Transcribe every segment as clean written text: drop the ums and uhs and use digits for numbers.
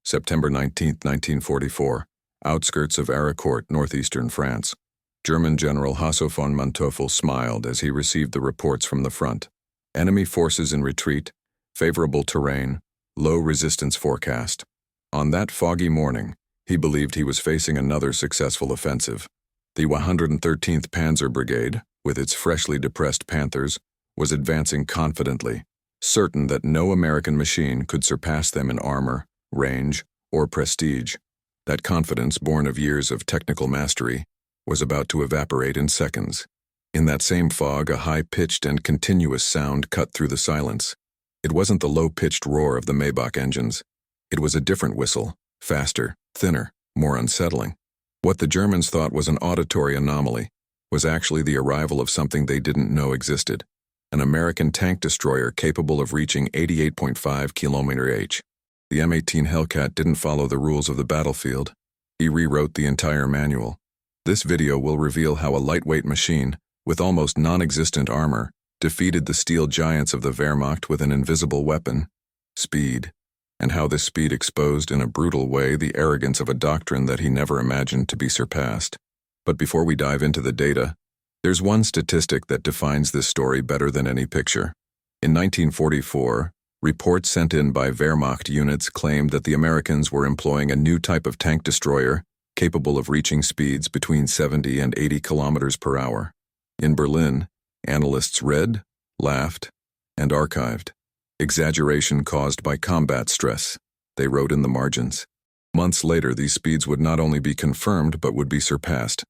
September 19, 1944, outskirts of Aricourt, northeastern France. German General Hasso von Manteuffel smiled as he received the reports from the front. Enemy forces in retreat, favorable terrain, low resistance forecast. On that foggy morning, he believed he was facing another successful offensive. The 113th Panzer Brigade, with its freshly depressed Panthers, was advancing confidently, certain that no American machine could surpass them in armor, range, or prestige. That confidence, born of years of technical mastery, was about to evaporate in seconds. In that same fog, a high-pitched and continuous sound cut through the silence. It wasn't the low-pitched roar of the Maybach engines. It was a different whistle, faster, thinner, more unsettling. What the Germans thought was an auditory anomaly was actually the arrival of something they didn't know existed, an American tank destroyer capable of reaching 88.5 km/h. The M18 Hellcat didn't follow the rules of the battlefield. He rewrote the entire manual. This video will reveal how a lightweight machine, with almost non-existent armor, defeated the steel giants of the Wehrmacht with an invisible weapon, speed, and how this speed exposed in a brutal way the arrogance of a doctrine that he never imagined to be surpassed. But before we dive into the data, there's one statistic that defines this story better than any picture. In 1944, reports sent in by Wehrmacht units claimed that the Americans were employing a new type of tank destroyer capable of reaching speeds between 70 and 80 kilometers per hour. In Berlin, analysts read, laughed, and archived. Exaggeration caused by combat stress, they wrote in the margins. Months later, these speeds would not only be confirmed but would be surpassed.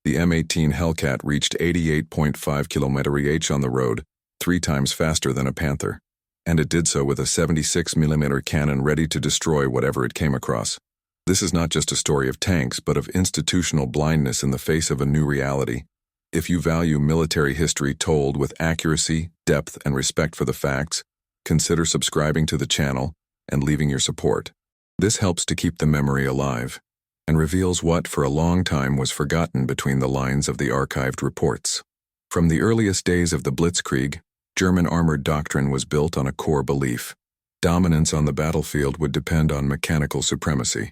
The M18 Hellcat reached 88.5 km/h on the road, 3 times faster than a Panther. And it did so with a 76mm cannon ready to destroy whatever it came across. This is not just a story of tanks, but of institutional blindness in the face of a new reality. If you value military history told with accuracy, depth, and respect for the facts, consider subscribing to the channel and leaving your support. This helps to keep the memory alive and reveals what for a long time was forgotten between the lines of the archived reports. From the earliest days of the Blitzkrieg, German armored doctrine was built on a core belief. Dominance on the battlefield would depend on mechanical supremacy.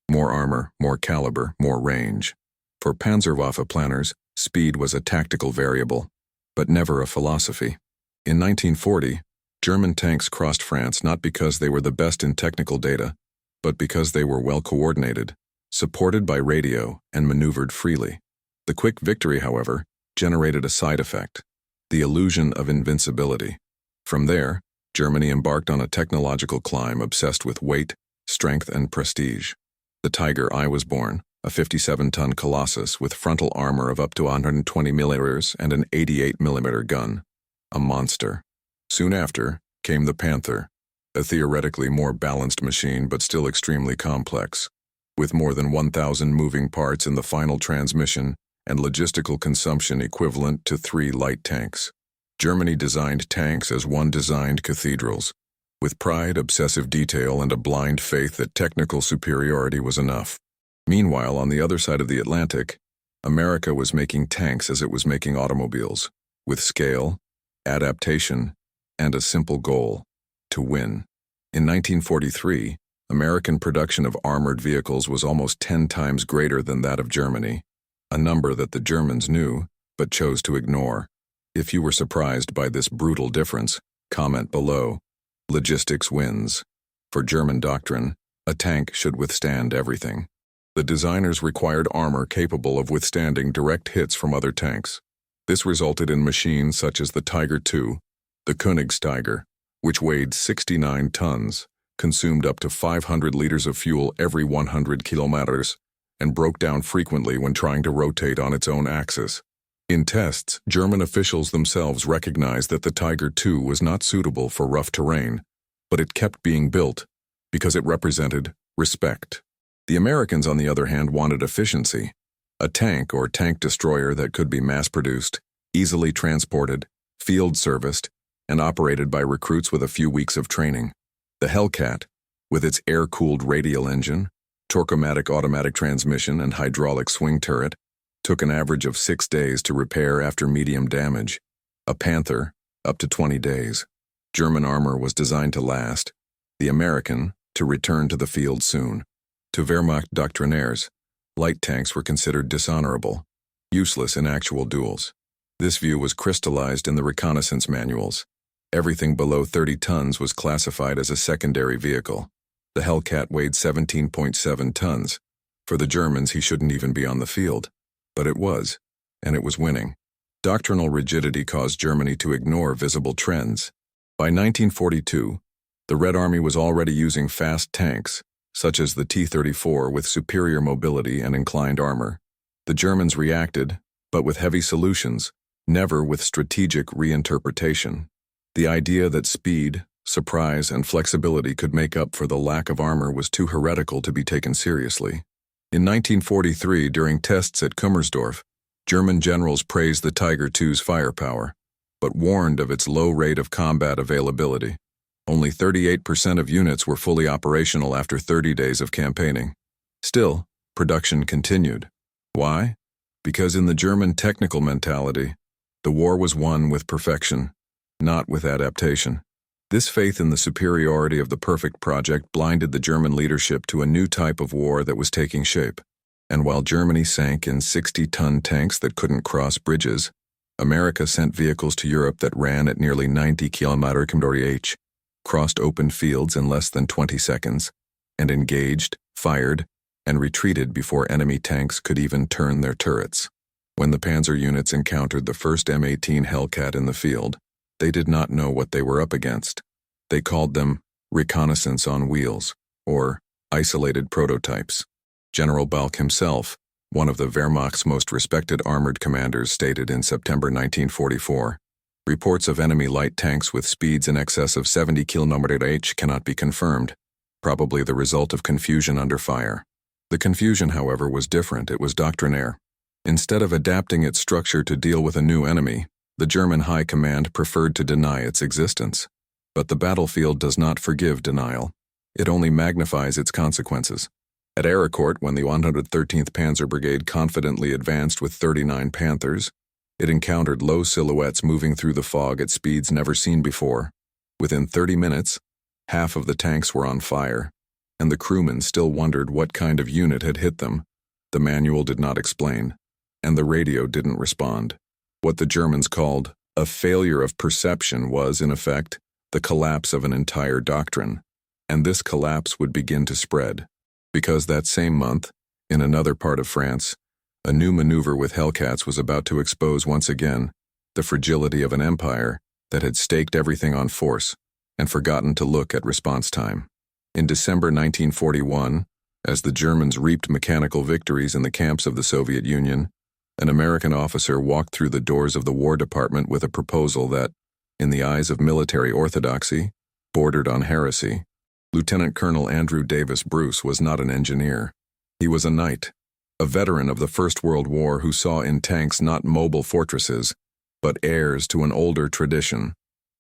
More armor, more caliber, more range. For Panzerwaffe planners, speed was a tactical variable, but never a philosophy. In 1940, German tanks crossed France not because they were the best in technical data, but because they were well coordinated, supported by radio, and maneuvered freely. The quick victory, however, generated a side effect: the illusion of invincibility. From there, Germany embarked on a technological climb obsessed with weight, strength, and prestige. The Tiger I was born, a 57-ton colossus with frontal armor of up to 120 millimeters and an 88mm gun. A monster. Soon after came the Panther, a theoretically more balanced machine but still extremely complex, with more than 1,000 moving parts in the final transmission and logistical consumption equivalent to 3 light tanks. Germany designed tanks as one designed cathedrals, with pride, obsessive detail, and a blind faith that technical superiority was enough. Meanwhile, on the other side of the Atlantic, America was making tanks as it was making automobiles, with scale, adaptation, and a simple goal: to win. In 1943, American production of armored vehicles was almost 10 times greater than that of Germany, a number that the Germans knew but chose to ignore. If you were surprised by this brutal difference, comment below. Logistics wins. For German doctrine, a tank should withstand everything. The designers required armor capable of withstanding direct hits from other tanks. This resulted in machines such as the Tiger II, the Königstiger, which weighed 69 tons, consumed up to 500 liters of fuel every 100 kilometers, and broke down frequently when trying to rotate on its own axis. In tests, German officials themselves recognized that the Tiger II was not suitable for rough terrain, but it kept being built because it represented respect. The Americans, on the other hand, wanted efficiency. A tank or tank destroyer that could be mass-produced, easily transported, field-serviced, and operated by recruits with a few weeks of training. The Hellcat, with its air-cooled radial engine, Torque-O-Matic automatic transmission, and hydraulic swing turret, took an average of 6 days to repair after medium damage. A Panther, up to 20 days. German armor was designed to last. The American, to return to the field soon. To Wehrmacht doctrinaires, light tanks were considered dishonorable, useless in actual duels. This view was crystallized in the reconnaissance manuals. Everything below 30 tons was classified as a secondary vehicle. The Hellcat weighed 17.7 tons. For the Germans, he shouldn't even be on the field. But it was, and it was winning. Doctrinal rigidity caused Germany to ignore visible trends. By 1942, the Red Army was already using fast tanks, such as the T-34 with superior mobility and inclined armor. The Germans reacted, but with heavy solutions, never with strategic reinterpretation. The idea that speed, surprise, and flexibility could make up for the lack of armor was too heretical to be taken seriously. In 1943, during tests at Kummersdorf, German generals praised the Tiger II's firepower, but warned of its low rate of combat availability. Only 38% of units were fully operational after 30 days of campaigning. Still, production continued. Why? Because in the German technical mentality, the war was won with perfection, not with adaptation. This faith in the superiority of the perfect project blinded the German leadership to a new type of war that was taking shape. And while Germany sank in 60-ton tanks that couldn't cross bridges, America sent vehicles to Europe that ran at nearly 90 km/h, crossed open fields in less than 20 seconds, and engaged, fired, and retreated before enemy tanks could even turn their turrets. When the panzer units encountered the first M18 Hellcat in the field, they did not know what they were up against. They called them reconnaissance on wheels, or isolated prototypes. General Balck himself, one of the Wehrmacht's most respected armored commanders, stated in September 1944, "Reports of enemy light tanks with speeds in excess of 70 km/h cannot be confirmed, probably the result of confusion under fire." The confusion, however, was different. It was doctrinaire. Instead of adapting its structure to deal with a new enemy, the German High Command preferred to deny its existence. But the battlefield does not forgive denial. It only magnifies its consequences. At Ericourt, when the 113th Panzer Brigade confidently advanced with 39 Panthers, it encountered low silhouettes moving through the fog at speeds never seen before. Within 30 minutes, half of the tanks were on fire, and the crewmen still wondered what kind of unit had hit them. The manual did not explain, and the radio didn't respond. What the Germans called a failure of perception was, in effect, the collapse of an entire doctrine, and this collapse would begin to spread. Because that same month, in another part of France, a new maneuver with Hellcats was about to expose once again the fragility of an empire that had staked everything on force and forgotten to look at response time. In December 1941, as the Germans reaped mechanical victories in the camps of the Soviet Union, an American officer walked through the doors of the War Department with a proposal that, in the eyes of military orthodoxy, bordered on heresy. Lieutenant Colonel Andrew Davis Bruce was not an engineer. He was a knight, a veteran of the First World War who saw in tanks not mobile fortresses, but heirs to an older tradition,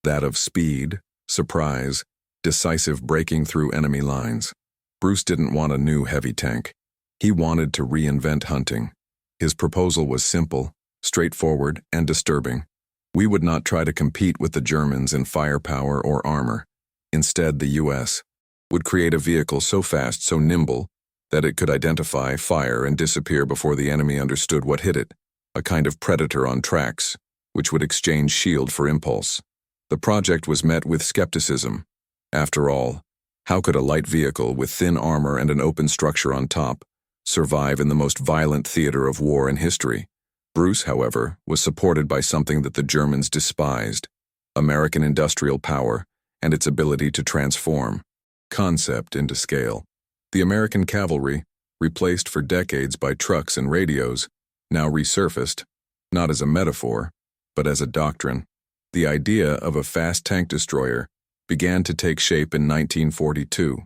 that of speed, surprise, decisive breaking through enemy lines. Bruce didn't want a new heavy tank. He wanted to reinvent hunting. His proposal was simple, straightforward, and disturbing. We would not try to compete with the Germans in firepower or armor. Instead, the U.S. would create a vehicle so fast, so nimble, that it could identify, fire, and disappear before the enemy understood what hit it, a kind of predator on tracks, which would exchange shield for impulse. The project was met with skepticism. After all, how could a light vehicle with thin armor and an open structure on top survive in the most violent theater of war in history? Bruce, however, was supported by something that the Germans despised: American industrial power and its ability to transform concept into scale. The American cavalry, replaced for decades by trucks and radios, now resurfaced, not as a metaphor, but as a doctrine. The idea of a fast tank destroyer began to take shape in 1942.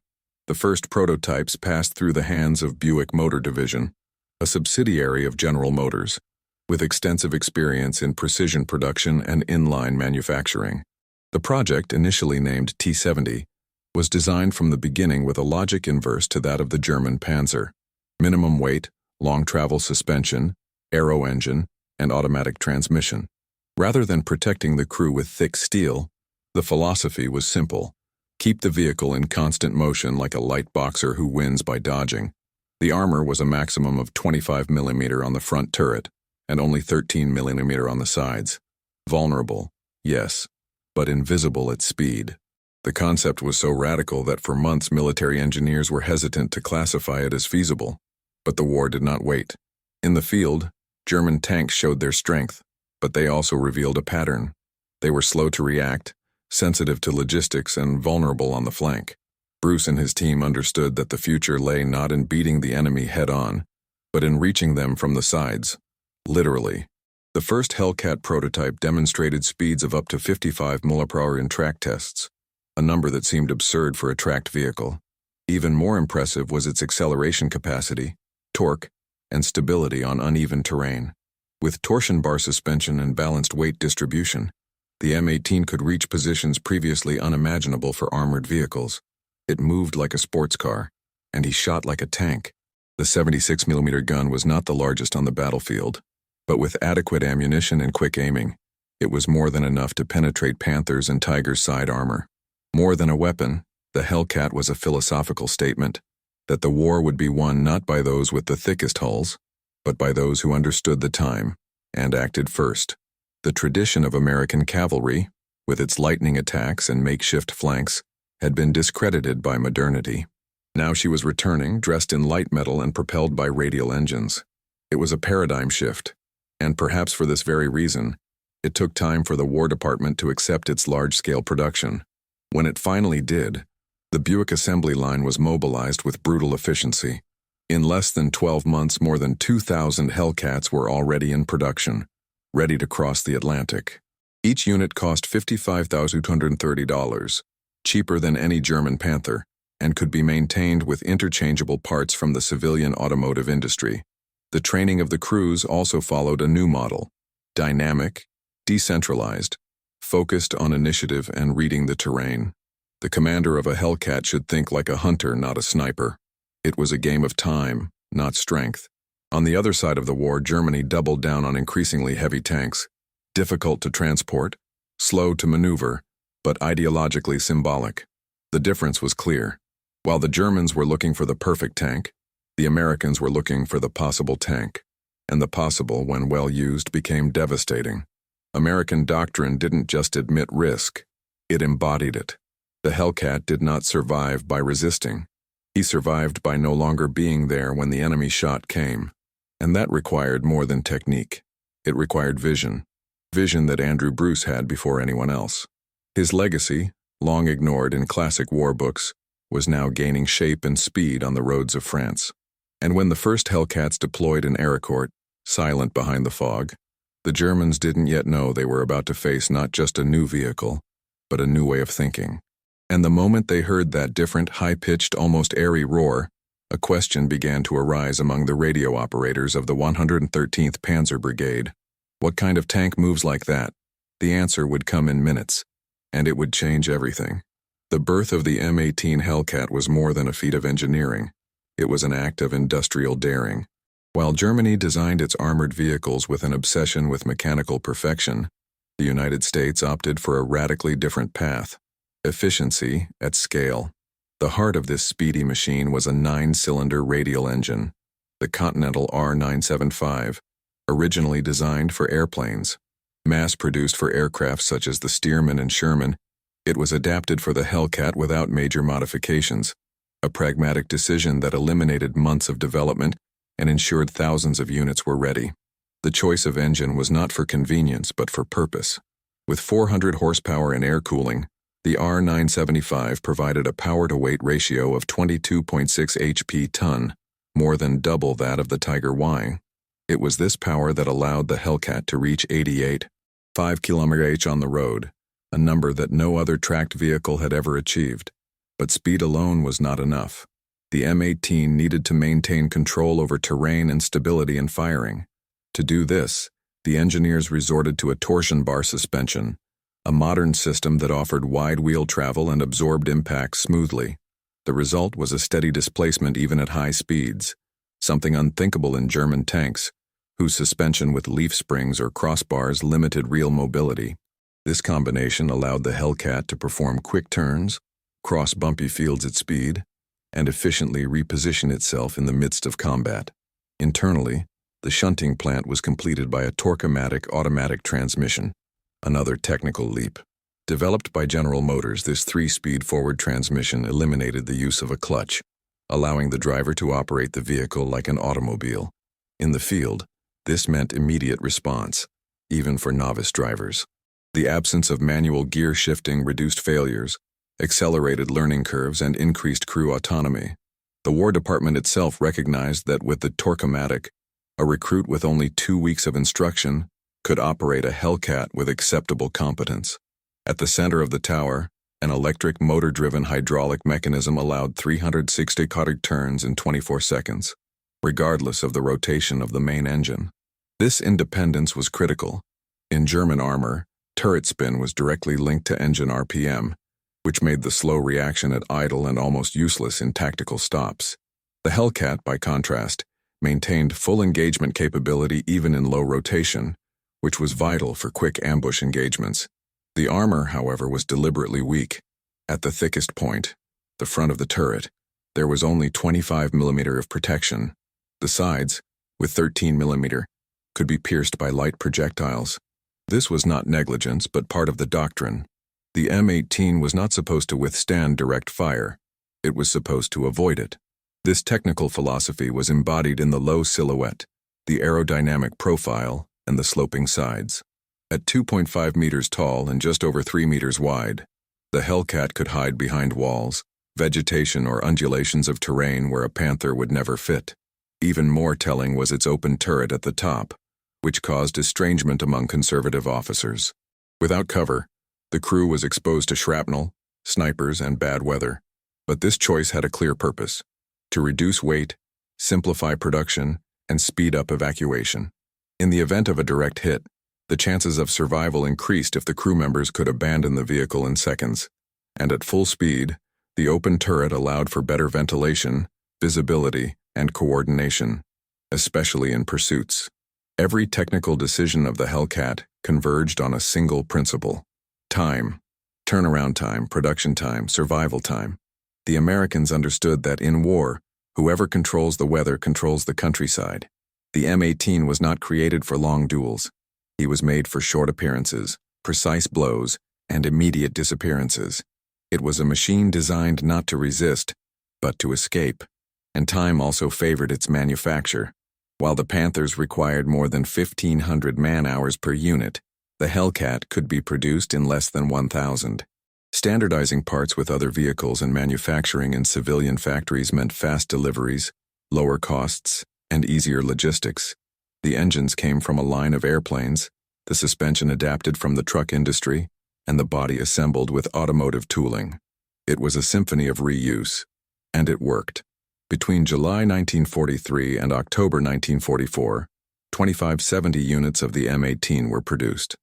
The first prototypes passed through the hands of Buick Motor Division, a subsidiary of General Motors, with extensive experience in precision production and inline manufacturing. The project, initially named T-70, was designed from the beginning with a logic inverse to that of the German Panzer: minimum weight, long travel suspension, aero engine, and automatic transmission. Rather than protecting the crew with thick steel, the philosophy was simple: Keep the vehicle in constant motion like a light boxer who wins by dodging. The armor was a maximum of 25mm on the front turret and only 13mm on the sides. Vulnerable, yes, but invisible at speed. The concept was so radical that for months military engineers were hesitant to classify it as feasible. But the war did not wait. In the field, German tanks showed their strength, but they also revealed a pattern. They were slow to react, sensitive to logistics, and vulnerable on the flank. Bruce and his team understood that the future lay not in beating the enemy head-on, but in reaching them from the sides. Literally. The first Hellcat prototype demonstrated speeds of up to 55 mph in track tests, a number that seemed absurd for a tracked vehicle. Even more impressive was its acceleration capacity, torque, and stability on uneven terrain. With torsion bar suspension and balanced weight distribution, the M18 could reach positions previously unimaginable for armored vehicles. It moved like a sports car, and he shot like a tank. The 76mm gun was not the largest on the battlefield, but with adequate ammunition and quick aiming, it was more than enough to penetrate Panther's and Tiger's side armor. More than a weapon, the Hellcat was a philosophical statement that the war would be won not by those with the thickest hulls, but by those who understood the time and acted first. The tradition of American cavalry, with its lightning attacks and makeshift flanks, had been discredited by modernity. Now she was returning, dressed in light metal and propelled by radial engines. It was a paradigm shift, and perhaps for this very reason, it took time for the War Department to accept its large-scale production. When it finally did, the Buick assembly line was mobilized with brutal efficiency. In less than 12 months, more than 2,000 Hellcats were already in production, ready to cross the Atlantic. Each unit cost $55,230, cheaper than any German Panther, and could be maintained with interchangeable parts from the civilian automotive industry. The training of the crews also followed a new model: dynamic, decentralized, focused on initiative and reading the terrain. The commander of a Hellcat should think like a hunter, not a sniper. It was a game of time, not strength. On the other side of the war, Germany doubled down on increasingly heavy tanks, difficult to transport, slow to maneuver, but ideologically symbolic. The difference was clear. While the Germans were looking for the perfect tank, the Americans were looking for the possible tank. And the possible, when well used, became devastating. American doctrine didn't just admit risk, it embodied it. The Hellcat did not survive by resisting. He survived by no longer being there when the enemy shot came. And that required more than technique. It required vision. Vision that Andrew Bruce had before anyone else. His legacy, long ignored in classic war books, was now gaining shape and speed on the roads of France. And when the first Hellcats deployed in Ericourt, silent behind the fog, the Germans didn't yet know they were about to face not just a new vehicle, but a new way of thinking. And the moment they heard that different, high-pitched, almost airy roar, a question began to arise among the radio operators of the 113th Panzer Brigade. What kind of tank moves like that? The answer would come in minutes, and it would change everything. The birth of the M18 Hellcat was more than a feat of engineering. It was an act of industrial daring. While Germany designed its armored vehicles with an obsession with mechanical perfection, the United States opted for a radically different path: efficiency at scale. The heart of this speedy machine was a 9-cylinder radial engine, the Continental R975, originally designed for airplanes. Mass-produced for aircraft such as the Stearman and Sherman, it was adapted for the Hellcat without major modifications, a pragmatic decision that eliminated months of development and ensured thousands of units were ready. The choice of engine was not for convenience but for purpose. With 400 horsepower and air cooling, the R975 provided a power-to-weight ratio of 22.6 HP/ton, more than double that of the Tiger Y. It was this power that allowed the Hellcat to reach 88.5 km/h on the road, a number that no other tracked vehicle had ever achieved. But speed alone was not enough. The M18 needed to maintain control over terrain and stability in firing. To do this, the engineers resorted to a torsion bar suspension, a modern system that offered wide wheel travel and absorbed impacts smoothly. The result was a steady displacement even at high speeds, something unthinkable in German tanks, whose suspension with leaf springs or crossbars limited real mobility. This combination allowed the Hellcat to perform quick turns, cross bumpy fields at speed, and efficiently reposition itself in the midst of combat. Internally, the shunting plant was completed by a torque-o-matic automatic transmission, another technical leap. Developed by General Motors, this 3-speed forward transmission eliminated the use of a clutch, allowing the driver to operate the vehicle like an automobile. In the field, this meant immediate response, even for novice drivers. The absence of manual gear shifting reduced failures, accelerated learning curves, and increased crew autonomy. The War Department itself recognized that with the torque-o-matic, a recruit with only 2 weeks of instruction could operate a Hellcat with acceptable competence. At the center of the tower, an electric motor-driven hydraulic mechanism allowed 360 turns in 24 seconds, regardless of the rotation of the main engine. This independence was critical. In German armor, turret spin was directly linked to engine RPM, which made the slow reaction at idle and almost useless in tactical stops. The Hellcat, by contrast, maintained full engagement capability even in low rotation, which was vital for quick ambush engagements. The armor, however, was deliberately weak. At the thickest point, the front of the turret, there was only 25 mm of protection. The sides, with 13 mm, could be pierced by light projectiles. This was not negligence, but part of the doctrine. The M18 was not supposed to withstand direct fire. It was supposed to avoid it. This technical philosophy was embodied in the low silhouette, the aerodynamic profile, and the sloping sides. At 2.5 meters tall and just over 3 meters wide, the Hellcat could hide behind walls, vegetation, or undulations of terrain where a Panther would never fit. Even more telling was its open turret at the top, which caused estrangement among conservative officers. Without cover, the crew was exposed to shrapnel, snipers, and bad weather. But this choice had a clear purpose: to reduce weight, simplify production, and speed up evacuation. In the event of a direct hit, the chances of survival increased if the crew members could abandon the vehicle in seconds. And at full speed, the open turret allowed for better ventilation, visibility, and coordination, especially in pursuits. Every technical decision of the Hellcat converged on a single principle: time, turnaround time, production time, survival time. The Americans understood that in war, whoever controls the weather controls the countryside. The M18 was not created for long duels. He was made for short appearances, precise blows, and immediate disappearances. It was a machine designed not to resist, but to escape. And time also favored its manufacture. While the Panthers required more than 1,500 man-hours per unit, the Hellcat could be produced in less than 1,000. Standardizing parts with other vehicles and manufacturing in civilian factories meant fast deliveries, lower costs, and easier logistics. The engines came from a line of airplanes, the suspension adapted from the truck industry, and the body assembled with automotive tooling. It was a symphony of reuse, and it worked. Between July 1943 and October 1944, 2570 units of the M18 were produced.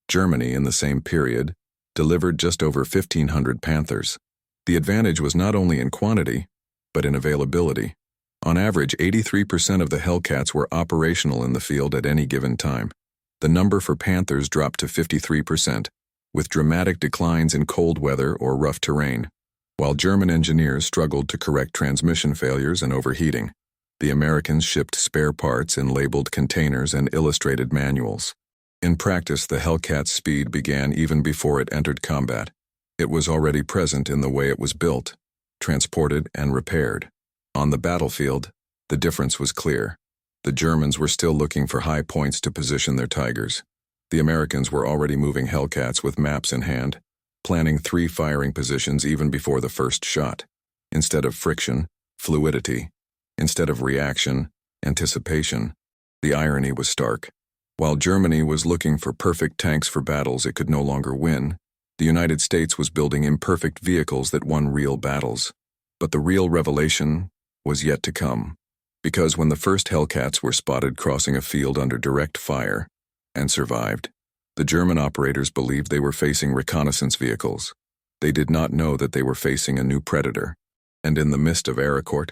Germany, in the same period, delivered just over 1,500 Panthers. The advantage was not only in quantity, but in availability. On average, 83% of the Hellcats were operational in the field at any given time. The number for Panthers dropped to 53%, with dramatic declines in cold weather or rough terrain. While German engineers struggled to correct transmission failures and overheating, the Americans shipped spare parts in labeled containers and illustrated manuals. In practice, the Hellcat's speed began even before it entered combat. It was already present in the way it was built, transported, and repaired. On the battlefield, the difference was clear. The Germans were still looking for high points to position their Tigers. The Americans were already moving Hellcats with maps in hand, planning 3 firing positions even before the first shot. Instead of friction, fluidity. Instead of reaction, anticipation. The irony was stark. While Germany was looking for perfect tanks for battles it could no longer win, the United States was building imperfect vehicles that won real battles. But the real revelation was yet to come, because when the first Hellcats were spotted crossing a field under direct fire and survived, the German operators believed they were facing reconnaissance vehicles. They did not know that they were facing a new predator. And in the mist of Aricourt,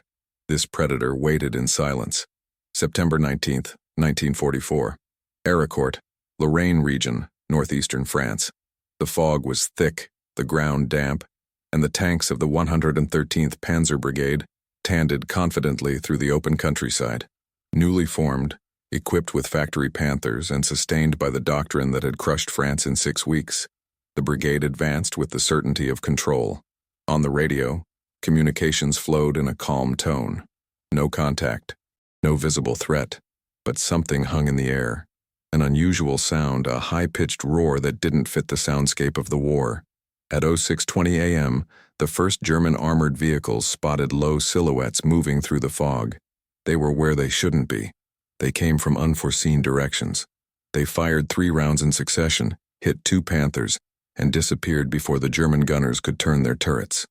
this predator waited in silence. September 19, 1944. Aricourt, Lorraine region, northeastern France. The fog was thick, the ground damp, and the tanks of the 113th Panzer Brigade tanded confidently through the open countryside. Newly formed, equipped with factory Panthers and sustained by the doctrine that had crushed France in 6 weeks, the brigade advanced with the certainty of control. On the radio, communications flowed in a calm tone. No contact, no visible threat, but something hung in the air. An unusual sound, a high-pitched roar that didn't fit the soundscape of the war. At 06:20 a.m., the first German armored vehicles spotted low silhouettes moving through the fog. They were where they shouldn't be. They came from unforeseen directions. They fired 3 rounds in succession, hit 2 Panthers, and disappeared before the German gunners could turn their turrets.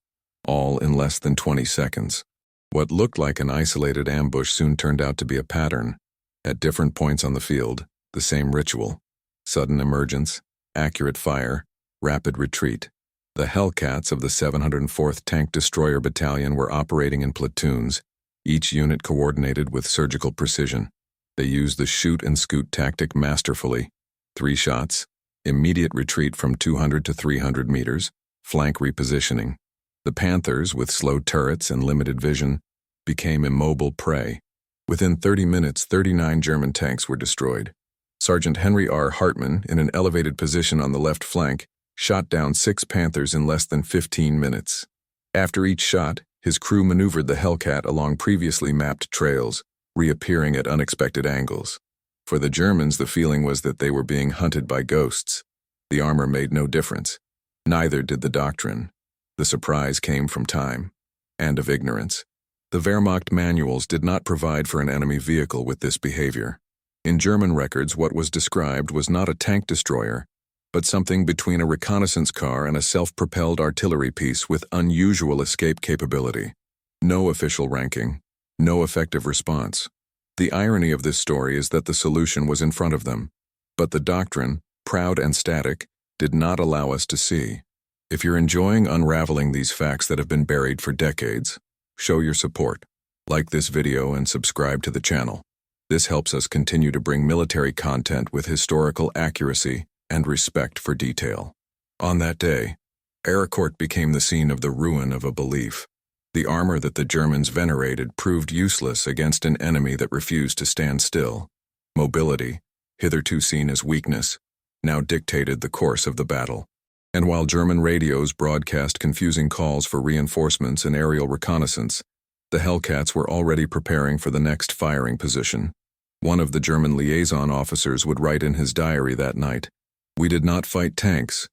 All in less than 20 seconds. What looked like an isolated ambush soon turned out to be a pattern. At different points on the field, the same ritual. Sudden emergence, accurate fire, rapid retreat. The Hellcats of the 704th Tank Destroyer Battalion were operating in platoons, each unit coordinated with surgical precision. They used the shoot and scoot tactic masterfully. 3 shots, immediate retreat from 200 to 300 meters, flank repositioning. The Panthers, with slow turrets and limited vision, became immobile prey. Within 30 minutes, 39 German tanks were destroyed. Sergeant Henry R. Hartmann, in an elevated position on the left flank, shot down 6 Panthers in less than 15 minutes. After each shot, his crew maneuvered the Hellcat along previously mapped trails, reappearing at unexpected angles. For the Germans, the feeling was that they were being hunted by ghosts. The armor made no difference. Neither did the doctrine. The surprise came from time, and of ignorance. The Wehrmacht manuals did not provide for an enemy vehicle with this behavior. In German records, what was described was not a tank destroyer, but something between a reconnaissance car and a self-propelled artillery piece with unusual escape capability. No official ranking, no effective response. The irony of this story is that the solution was in front of them, but the doctrine, proud and static, did not allow us to see. If you're enjoying unraveling these facts that have been buried for decades, show your support. Like this video and subscribe to the channel. This helps us continue to bring military content with historical accuracy and respect for detail. On that day, Ericourt became the scene of the ruin of a belief. The armor that the Germans venerated proved useless against an enemy that refused to stand still. Mobility, hitherto seen as weakness, now dictated the course of the battle. And while German radios broadcast confusing calls for reinforcements and aerial reconnaissance, the Hellcats were already preparing for the next firing position. One of the German liaison officers would write in his diary that night, "We did not fight tanks,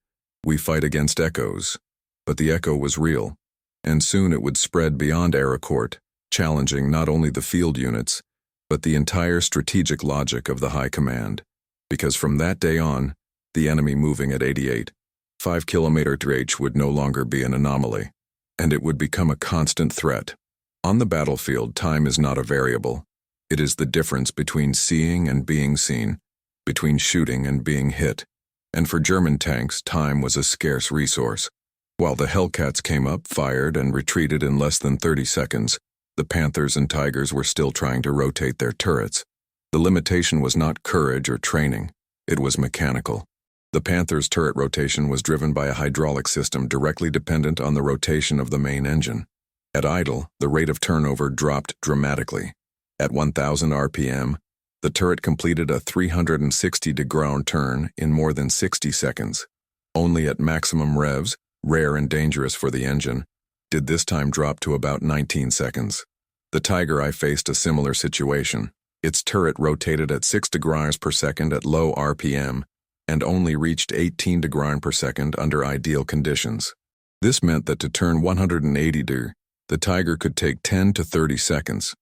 we fight against echoes." But the echo was real, and soon it would spread beyond Ericourt, challenging not only the field units, but the entire strategic logic of the high command. Because from that day on, the enemy moving at 88, 5-kilometer range would no longer be an anomaly, and it would become a constant threat. On the battlefield, time is not a variable. It is the difference between seeing and being seen, between shooting and being hit. And for German tanks, time was a scarce resource. While the Hellcats came up, fired, and retreated in less than 30 seconds, the Panthers and Tigers were still trying to rotate their turrets. The limitation was not courage or training, it was mechanical. The Panthers' turret rotation was driven by a hydraulic system directly dependent on the rotation of the main engine. At idle, the rate of turnover dropped dramatically. At 1,000 RPM, the turret completed a 360-degree turn in more than 60 seconds. Only at maximum revs, rare and dangerous for the engine, did this time drop to about 19 seconds. The Tiger I faced a similar situation. Its turret rotated at 6 degrees per second at low RPM and only reached 18 degrees per second under ideal conditions. This meant that to turn 180 degrees, the Tiger could take 10 to 30 seconds.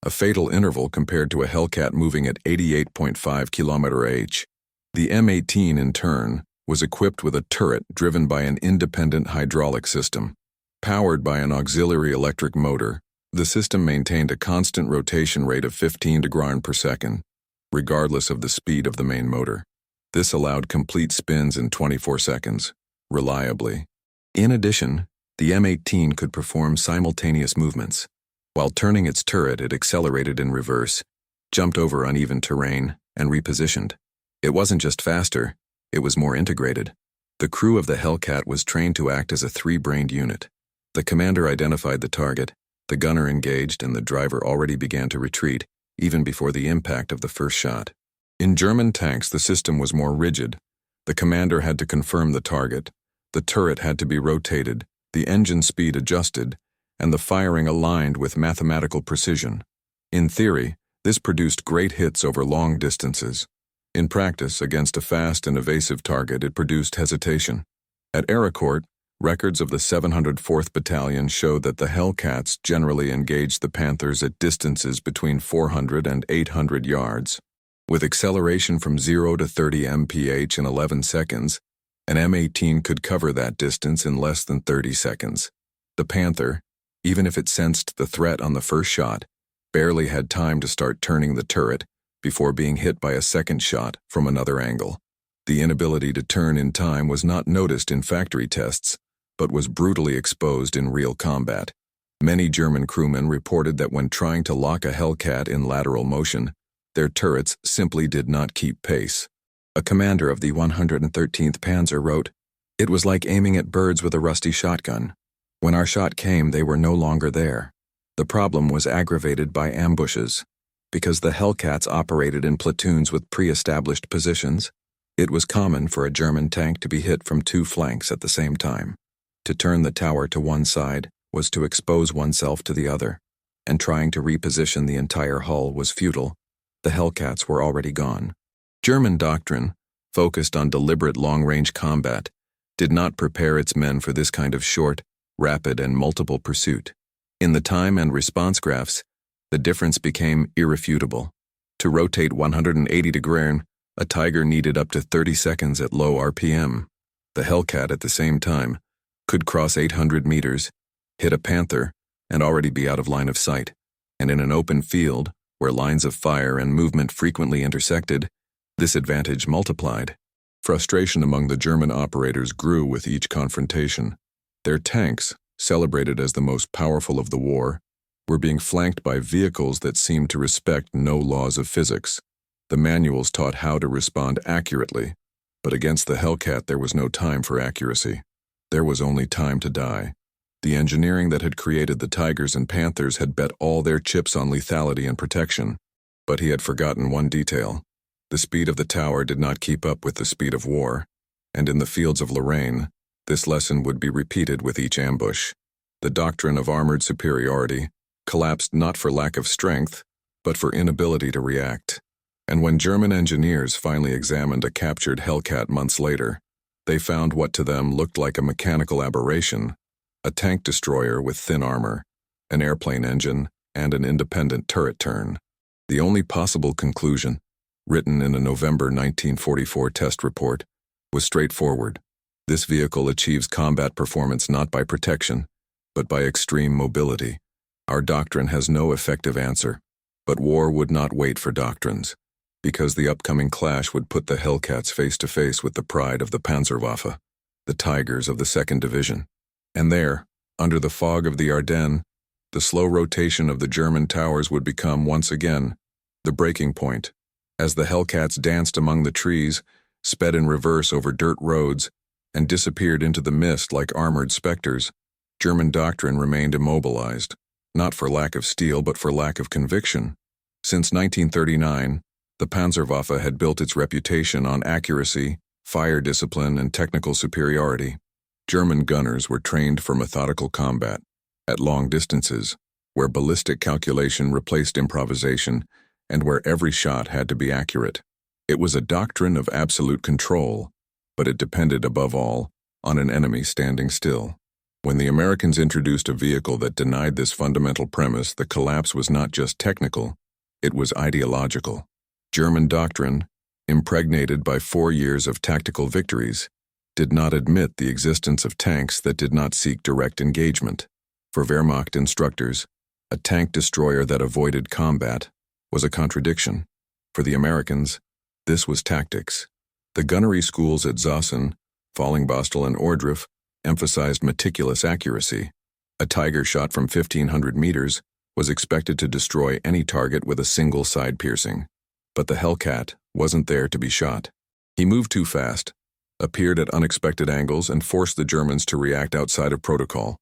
A fatal interval compared to a Hellcat moving at 88.5 km/h. The M18, in turn, was equipped with a turret driven by an independent hydraulic system. Powered by an auxiliary electric motor, the system maintained a constant rotation rate of 15 degrees per second, regardless of the speed of the main motor. This allowed complete spins in 24 seconds, reliably. In addition, the M18 could perform simultaneous movements. While turning its turret, it accelerated in reverse, jumped over uneven terrain, and repositioned. It wasn't just faster, it was more integrated. The crew of the Hellcat was trained to act as a 3-brained unit. The commander identified the target, the gunner engaged, and the driver already began to retreat, even before the impact of the first shot. In German tanks, the system was more rigid. The commander had to confirm the target, the turret had to be rotated, the engine speed adjusted, and the firing aligned with mathematical precision. In theory, this produced great hits over long distances. In practice, against a fast and evasive target, it produced hesitation. At Ericourt, records of the 704th Battalion showed that the Hellcats generally engaged the Panthers at distances between 400 and 800 yards. With acceleration from 0 to 30 mph in 11 seconds, an M18 could cover that distance in less than 30 seconds. The Panther, even if it sensed the threat on the first shot, barely had time to start turning the turret before being hit by a second shot from another angle. The inability to turn in time was not noticed in factory tests, but was brutally exposed in real combat. Many German crewmen reported that when trying to lock a Hellcat in lateral motion, their turrets simply did not keep pace. A commander of the 113th Panzer wrote, "It was like aiming at birds with a rusty shotgun. When our shot came, they were no longer there." The problem was aggravated by ambushes. Because the Hellcats operated in platoons with pre-established positions, it was common for a German tank to be hit from two flanks at the same time. To turn the tower to one side was to expose oneself to the other, and trying to reposition the entire hull was futile. The Hellcats were already gone. German doctrine, focused on deliberate long-range combat, did not prepare its men for this kind of short, rapid, and multiple pursuit. In the time and response graphs, the difference became irrefutable. To rotate 180 degrees, a Tiger needed up to 30 seconds at low RPM. The Hellcat, at the same time, could cross 800 meters, hit a Panther, and already be out of line of sight. And in an open field, where lines of fire and movement frequently intersected, this advantage multiplied. Frustration among the German operators grew with each confrontation. Their tanks, celebrated as the most powerful of the war, were being flanked by vehicles that seemed to respect no laws of physics. The manuals taught how to respond accurately, but against the Hellcat there was no time for accuracy. There was only time to die. The engineering that had created the Tigers and Panthers had bet all their chips on lethality and protection, but he had forgotten one detail. The speed of the tower did not keep up with the speed of war, and in the fields of Lorraine, this lesson would be repeated with each ambush. The doctrine of armored superiority collapsed not for lack of strength, but for inability to react. And when German engineers finally examined a captured Hellcat months later, they found what to them looked like a mechanical aberration, a tank destroyer with thin armor, an airplane engine, and an independent turret turn. The only possible conclusion, written in a November 1944 test report, was straightforward. This vehicle achieves combat performance not by protection, but by extreme mobility. Our doctrine has no effective answer, but war would not wait for doctrines, because the upcoming clash would put the Hellcats face to face with the pride of the Panzerwaffe, the Tigers of the 2nd Division. And there, under the fog of the Ardennes, the slow rotation of the German towers would become, once again, the breaking point. As the Hellcats danced among the trees, sped in reverse over dirt roads, and disappeared into the mist like armored specters, German doctrine remained immobilized, not for lack of steel but for lack of conviction. Since 1939, the Panzerwaffe had built its reputation on accuracy, fire discipline, and technical superiority. German gunners were trained for methodical combat, at long distances, where ballistic calculation replaced improvisation, and where every shot had to be accurate. It was a doctrine of absolute control, but it depended above all on an enemy standing still. When the Americans introduced a vehicle that denied this fundamental premise, the collapse was not just technical, it was ideological. German doctrine, impregnated by 4 years of tactical victories, did not admit the existence of tanks that did not seek direct engagement. For Wehrmacht instructors, a tank destroyer that avoided combat was a contradiction. For the Americans, this was tactics. The gunnery schools at Zossen, Fallingbostel, and Ohrdruf emphasized meticulous accuracy. A Tiger shot from 1,500 meters was expected to destroy any target with a single side piercing. But the Hellcat wasn't there to be shot. He moved too fast, appeared at unexpected angles, and forced the Germans to react outside of protocol.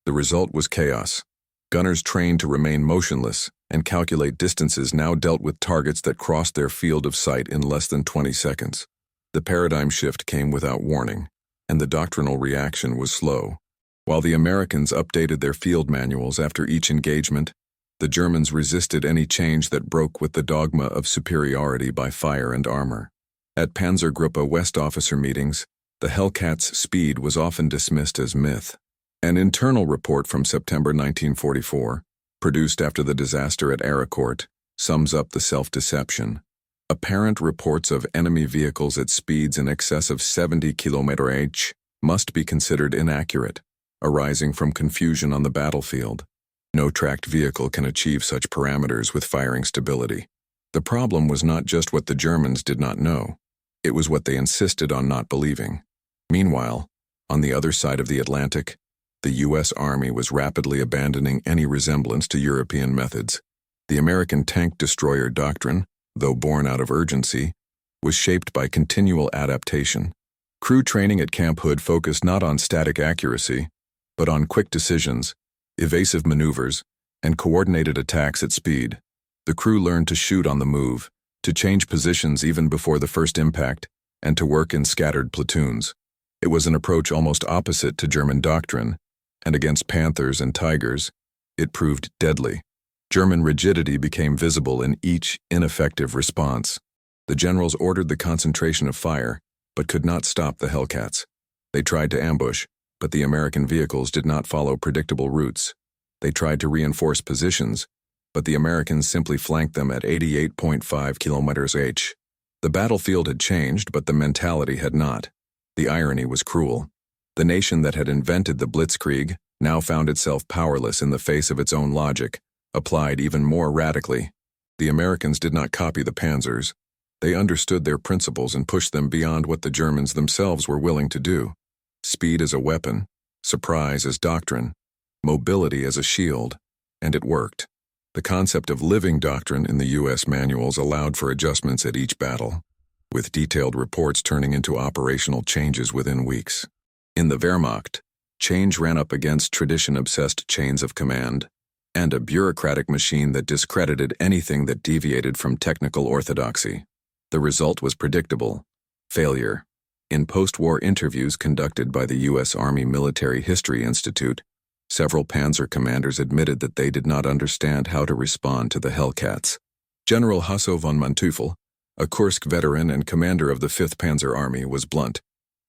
The result was chaos. Gunners trained to remain motionless and calculate distances now dealt with targets that crossed their field of sight in less than 20 seconds. The paradigm shift came without warning, and the doctrinal reaction was slow. While the Americans updated their field manuals after each engagement, the Germans resisted any change that broke with the dogma of superiority by fire and armor. At Panzergruppe West officer meetings, the Hellcat's speed was often dismissed as myth. An internal report from September 1944, produced after the disaster at Aricourt, sums up the self-deception. Apparent reports of enemy vehicles at speeds in excess of 70 km/h must be considered inaccurate, arising from confusion on the battlefield. No tracked vehicle can achieve such parameters with firing stability. The problem was not just what the Germans did not know, it was what they insisted on not believing. Meanwhile, on the other side of the Atlantic, the U.S. Army was rapidly abandoning any resemblance to European methods. The American tank destroyer doctrine, though born out of urgency, was shaped by continual adaptation. Crew training at Camp Hood focused not on static accuracy, but on quick decisions, evasive maneuvers, and coordinated attacks at speed. The crew learned to shoot on the move, to change positions even before the first impact, and to work in scattered platoons. It was an approach almost opposite to German doctrine, and against Panthers and Tigers, it proved deadly. German rigidity became visible in each ineffective response. The generals ordered the concentration of fire, but could not stop the Hellcats. They tried to ambush, but the American vehicles did not follow predictable routes. They tried to reinforce positions, but the Americans simply flanked them at 88.5 km/h. The battlefield had changed, but the mentality had not. The irony was cruel. The nation that had invented the Blitzkrieg now found itself powerless in the face of its own logic, applied even more radically. The Americans did not copy the Panzers. They understood their principles and pushed them beyond what the Germans themselves were willing to do. Speed as a weapon, surprise as doctrine, mobility as a shield, and it worked. The concept of living doctrine in the U.S. manuals allowed for adjustments at each battle, with detailed reports turning into operational changes within weeks. In the Wehrmacht, change ran up against tradition-obsessed chains of command, and a bureaucratic machine that discredited anything that deviated from technical orthodoxy. The result was predictable: failure. In post-war interviews conducted by the U.S. Army Military History Institute, several Panzer commanders admitted that they did not understand how to respond to the Hellcats. General Hasso von Manteuffel, a Kursk veteran and commander of the 5th Panzer Army, was blunt.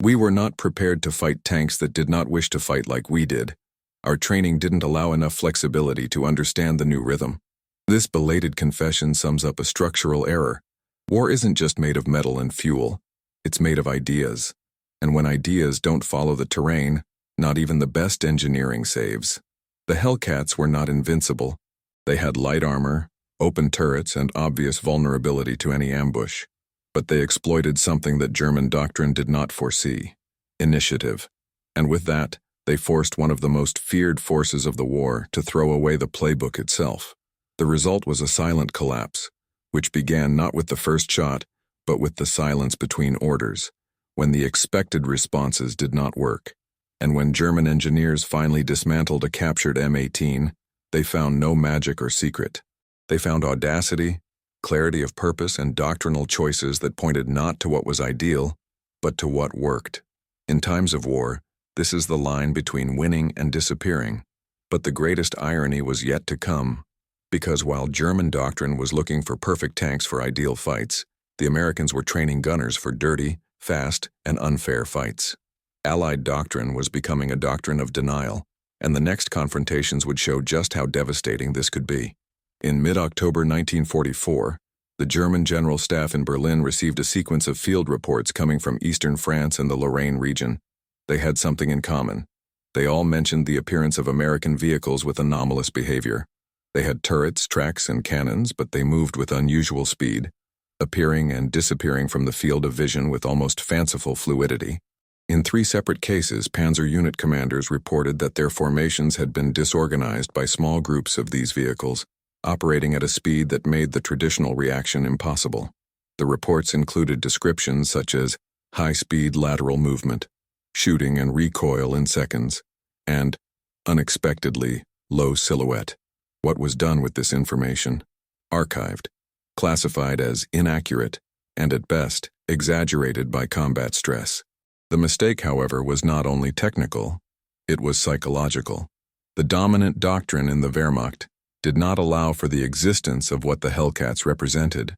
"We were not prepared to fight tanks that did not wish to fight like we did. Our training didn't allow enough flexibility to understand the new rhythm." This belated confession sums up a structural error. War isn't just made of metal and fuel. It's made of ideas. And when ideas don't follow the terrain, not even the best engineering saves. The Hellcats were not invincible. They had light armor, open turrets, and obvious vulnerability to any ambush. But they exploited something that German doctrine did not foresee: initiative. And with that, they forced one of the most feared forces of the war to throw away the playbook itself. The result was a silent collapse, which began not with the first shot, but with the silence between orders, when the expected responses did not work. And when German engineers finally dismantled a captured M18, they found no magic or secret. They found audacity, clarity of purpose, and doctrinal choices that pointed not to what was ideal, but to what worked. In times of war, this is the line between winning and disappearing. But the greatest irony was yet to come, because while German doctrine was looking for perfect tanks for ideal fights, the Americans were training gunners for dirty, fast, and unfair fights. Allied doctrine was becoming a doctrine of denial, and the next confrontations would show just how devastating this could be. In mid-October 1944, the German General Staff in Berlin received a sequence of field reports coming from eastern France and the Lorraine region. They had something in common. They all mentioned the appearance of American vehicles with anomalous behavior. They had turrets, tracks, and cannons, but they moved with unusual speed, appearing and disappearing from the field of vision with almost fanciful fluidity. In 3 separate cases, Panzer unit commanders reported that their formations had been disorganized by small groups of these vehicles, operating at a speed that made the traditional reaction impossible. The reports included descriptions such as high-speed lateral movement, shooting and recoil in seconds, and Unexpectedly, low silhouette. What was done with this information? Archived. Classified as inaccurate, and at best, exaggerated by combat stress. The mistake, however, was not only technical, it was psychological. The dominant doctrine in the Wehrmacht did not allow for the existence of what the Hellcats represented,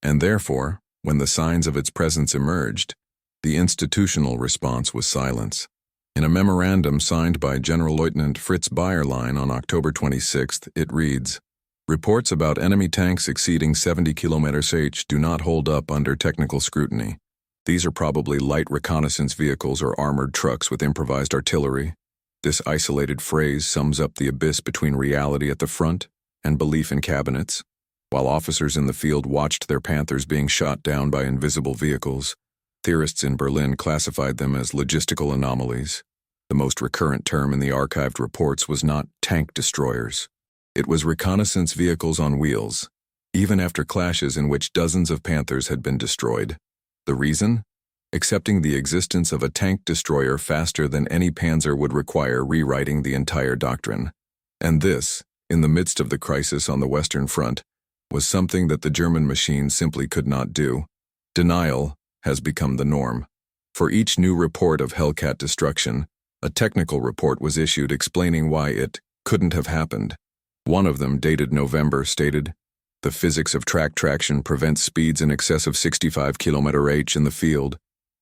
and therefore, when the signs of its presence emerged, the institutional response was silence. In a memorandum signed by General Lieutenant Fritz Bayerlein on October 26, it reads, "Reports about enemy tanks exceeding 70 km/h do not hold up under technical scrutiny. These are probably light reconnaissance vehicles or armored trucks with improvised artillery." This isolated phrase sums up the abyss between reality at the front and belief in cabinets. While officers in the field watched their Panthers being shot down by invisible vehicles, theorists in Berlin classified them as logistical anomalies. The most recurrent term in the archived reports was not tank destroyers. It was reconnaissance vehicles on wheels, even after clashes in which dozens of Panthers had been destroyed. The reason? Accepting the existence of a tank destroyer faster than any panzer would require rewriting the entire doctrine. And this, in the midst of the crisis on the Western Front, was something that the German machine simply could not do. Denial has become the norm. For each new report of Hellcat destruction, a technical report was issued explaining why it couldn't have happened. One of them, dated November, stated, "The physics of track traction prevents speeds in excess of 65 km/h in the field.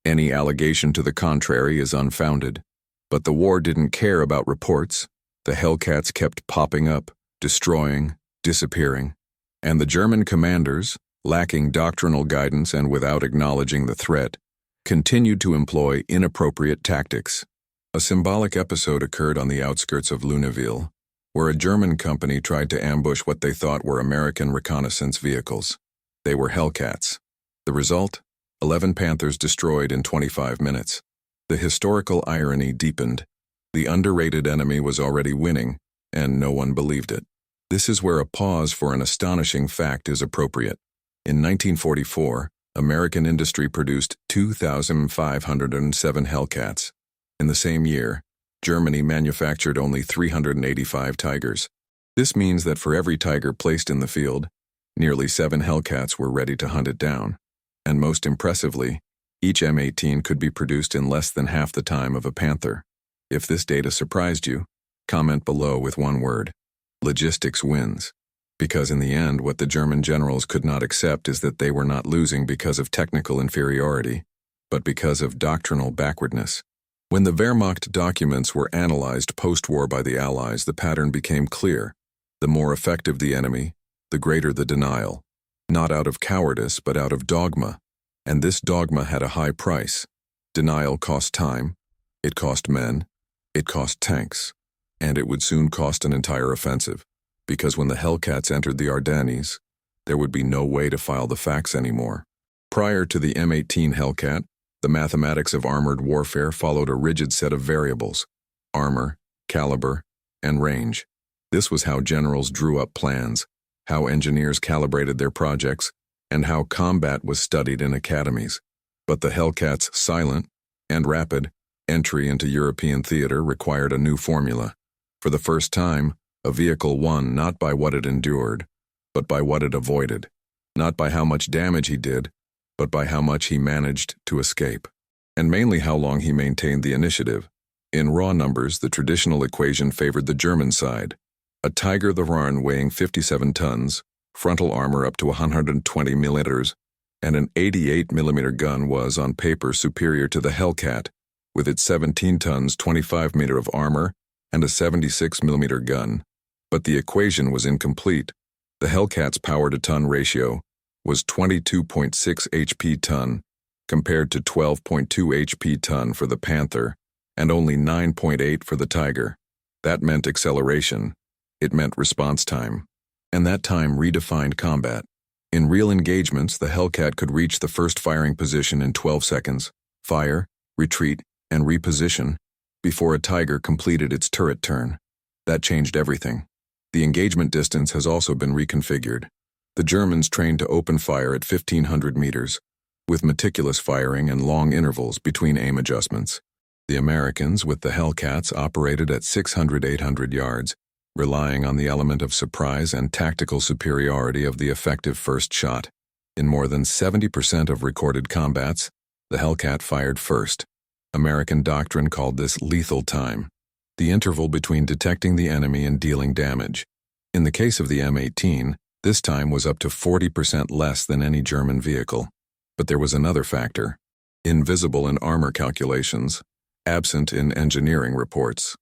Any allegation to the contrary is unfounded." But the war didn't care about reports. The Hellcats kept popping up, destroying, disappearing. And the German commanders, lacking doctrinal guidance and without acknowledging the threat, continued to employ inappropriate tactics. A symbolic episode occurred on the outskirts of Lunéville, where a German company tried to ambush what they thought were American reconnaissance vehicles. They were Hellcats. The result? 11 Panthers destroyed in 25 minutes. The historical irony deepened. The underrated enemy was already winning, and no one believed it. This is where a pause for an astonishing fact is appropriate. In 1944, American industry produced 2,507 Hellcats. In the same year, Germany manufactured only 385 Tigers. This means that for every Tiger placed in the field, nearly 7 Hellcats were ready to hunt it down. And most impressively, each M18 could be produced in less than half the time of a Panther. If this data surprised you, comment below with one word: logistics wins. Because in the end, what the German generals could not accept is that they were not losing because of technical inferiority, but because of doctrinal backwardness. When the Wehrmacht documents were analyzed post-war by the Allies, the pattern became clear. The more effective the enemy, the greater the denial. Not out of cowardice, but out of dogma. And this dogma had a high price. Denial cost time, it cost men, it cost tanks, and it would soon cost an entire offensive. Because when the Hellcats entered the Ardennes, there would be no way to file the facts anymore. Prior to the M18 Hellcat, the mathematics of armored warfare followed a rigid set of variables: armor, caliber, and range. This was how generals drew up plans, how engineers calibrated their projects, and how combat was studied in academies. But the Hellcat's silent and rapid entry into European theater required a new formula. For the first time, a vehicle won not by what it endured, but by what it avoided. Not by how much damage he did, but by how much he managed to escape. And mainly how long he maintained the initiative. In raw numbers, the traditional equation favored the German side. A Tiger the Rhone weighing 57 tons, frontal armor up to 120 millimeters, and an 88 millimeter gun was, on paper, superior to the Hellcat, with its 17 tons 25 meter of armor and a 76 millimeter gun. But the equation was incomplete. The Hellcat's power-to-ton ratio was 22.6 HP-ton, compared to 12.2 HP-ton for the Panther, and only 9.8 for the Tiger. That meant acceleration. It meant response time. And that time redefined combat. In real engagements, the Hellcat could reach the first firing position in 12 seconds, fire, retreat, and reposition, before a Tiger completed its turret turn. That changed everything. The engagement distance has also been reconfigured. The Germans trained to open fire at 1,500 meters, with meticulous firing and long intervals between aim adjustments. The Americans, with the Hellcats, operated at 600–800 yards, relying on the element of surprise and tactical superiority of the effective first shot. In more than 70% of recorded combats, the Hellcat fired first. American doctrine called this lethal time, the interval between detecting the enemy and dealing damage. In the case of the M18, this time was up to 40% less than any German vehicle. But there was another factor, invisible in armor calculations, absent in engineering reports: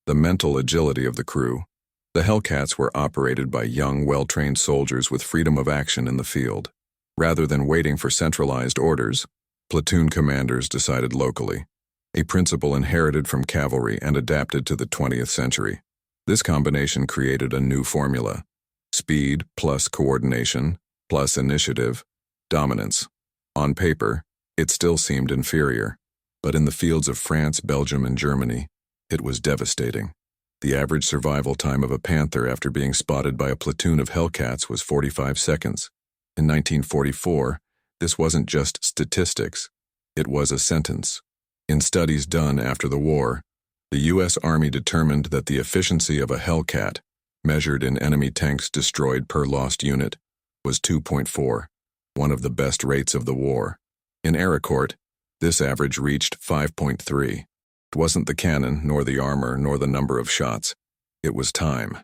the mental agility of the crew. The Hellcats were operated by young, well-trained soldiers with freedom of action in the field. Rather than waiting for centralized orders, platoon commanders decided locally, a principle inherited from cavalry and adapted to the 20th century. This combination created a new formula: speed plus coordination plus initiative, dominance. On paper, it still seemed inferior, but in the fields of France, Belgium, and Germany, it was devastating. The average survival time of a Panther after being spotted by a platoon of Hellcats was 45 seconds. In 1944, this wasn't just statistics, it was a sentence. In studies done after the war, the U.S. Army determined that the efficiency of a Hellcat, measured in enemy tanks destroyed per lost unit, was 2.4, one of the best rates of the war. In Aracourt, this average reached 5.3. It wasn't the cannon, nor the armor, nor the number of shots. It was time.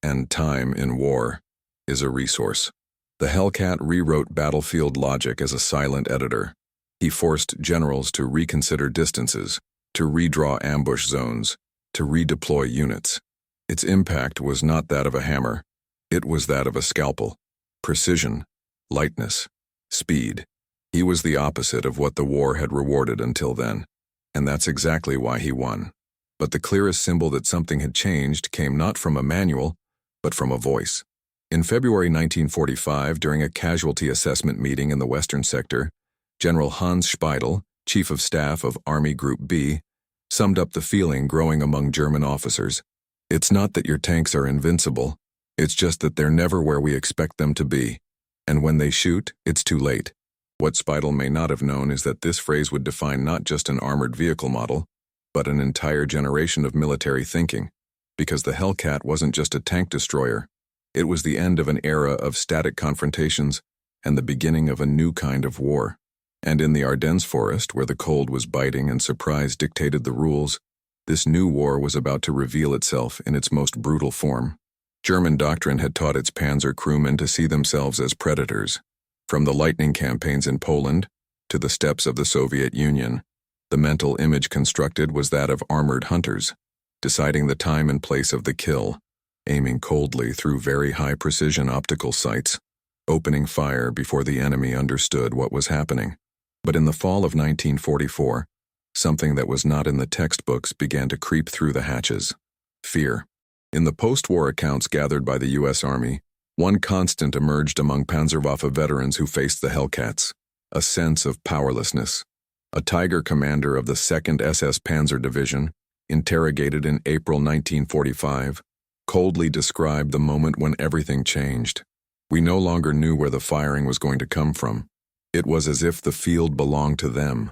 And time in war is a resource. The Hellcat rewrote battlefield logic as a silent editor. He forced generals to reconsider distances, to redraw ambush zones, to redeploy units. Its impact was not that of a hammer. It was that of a scalpel. Precision, lightness, speed. He was the opposite of what the war had rewarded until then. And that's exactly why he won. But the clearest symbol that something had changed came not from a manual, but from a voice. In February 1945, during a casualty assessment meeting in the Western Sector, General Hans Speidel, Chief of Staff of Army Group B, summed up the feeling growing among German officers. It's not that your tanks are invincible, it's just that they're never where we expect them to be. And when they shoot, it's too late. What Speidel may not have known is that this phrase would define not just an armored vehicle model, but an entire generation of military thinking. Because the Hellcat wasn't just a tank destroyer. It was the end of an era of static confrontations and the beginning of a new kind of war. And in the Ardennes forest, where the cold was biting and surprise dictated the rules, this new war was about to reveal itself in its most brutal form. German doctrine had taught its panzer crewmen to see themselves as predators. From the lightning campaigns in Poland to the steppes of the Soviet Union, the mental image constructed was that of armored hunters, deciding the time and place of the kill, aiming coldly through very high-precision optical sights, opening fire before the enemy understood what was happening. But in the fall of 1944, something that was not in the textbooks began to creep through the hatches: fear. In the post-war accounts gathered by the U.S. Army, one constant emerged among Panzerwaffe veterans who faced the Hellcats: a sense of powerlessness. A Tiger commander of the 2nd SS Panzer Division, interrogated in April 1945, coldly described the moment when everything changed. We no longer knew where the firing was going to come from. It was as if the field belonged to them.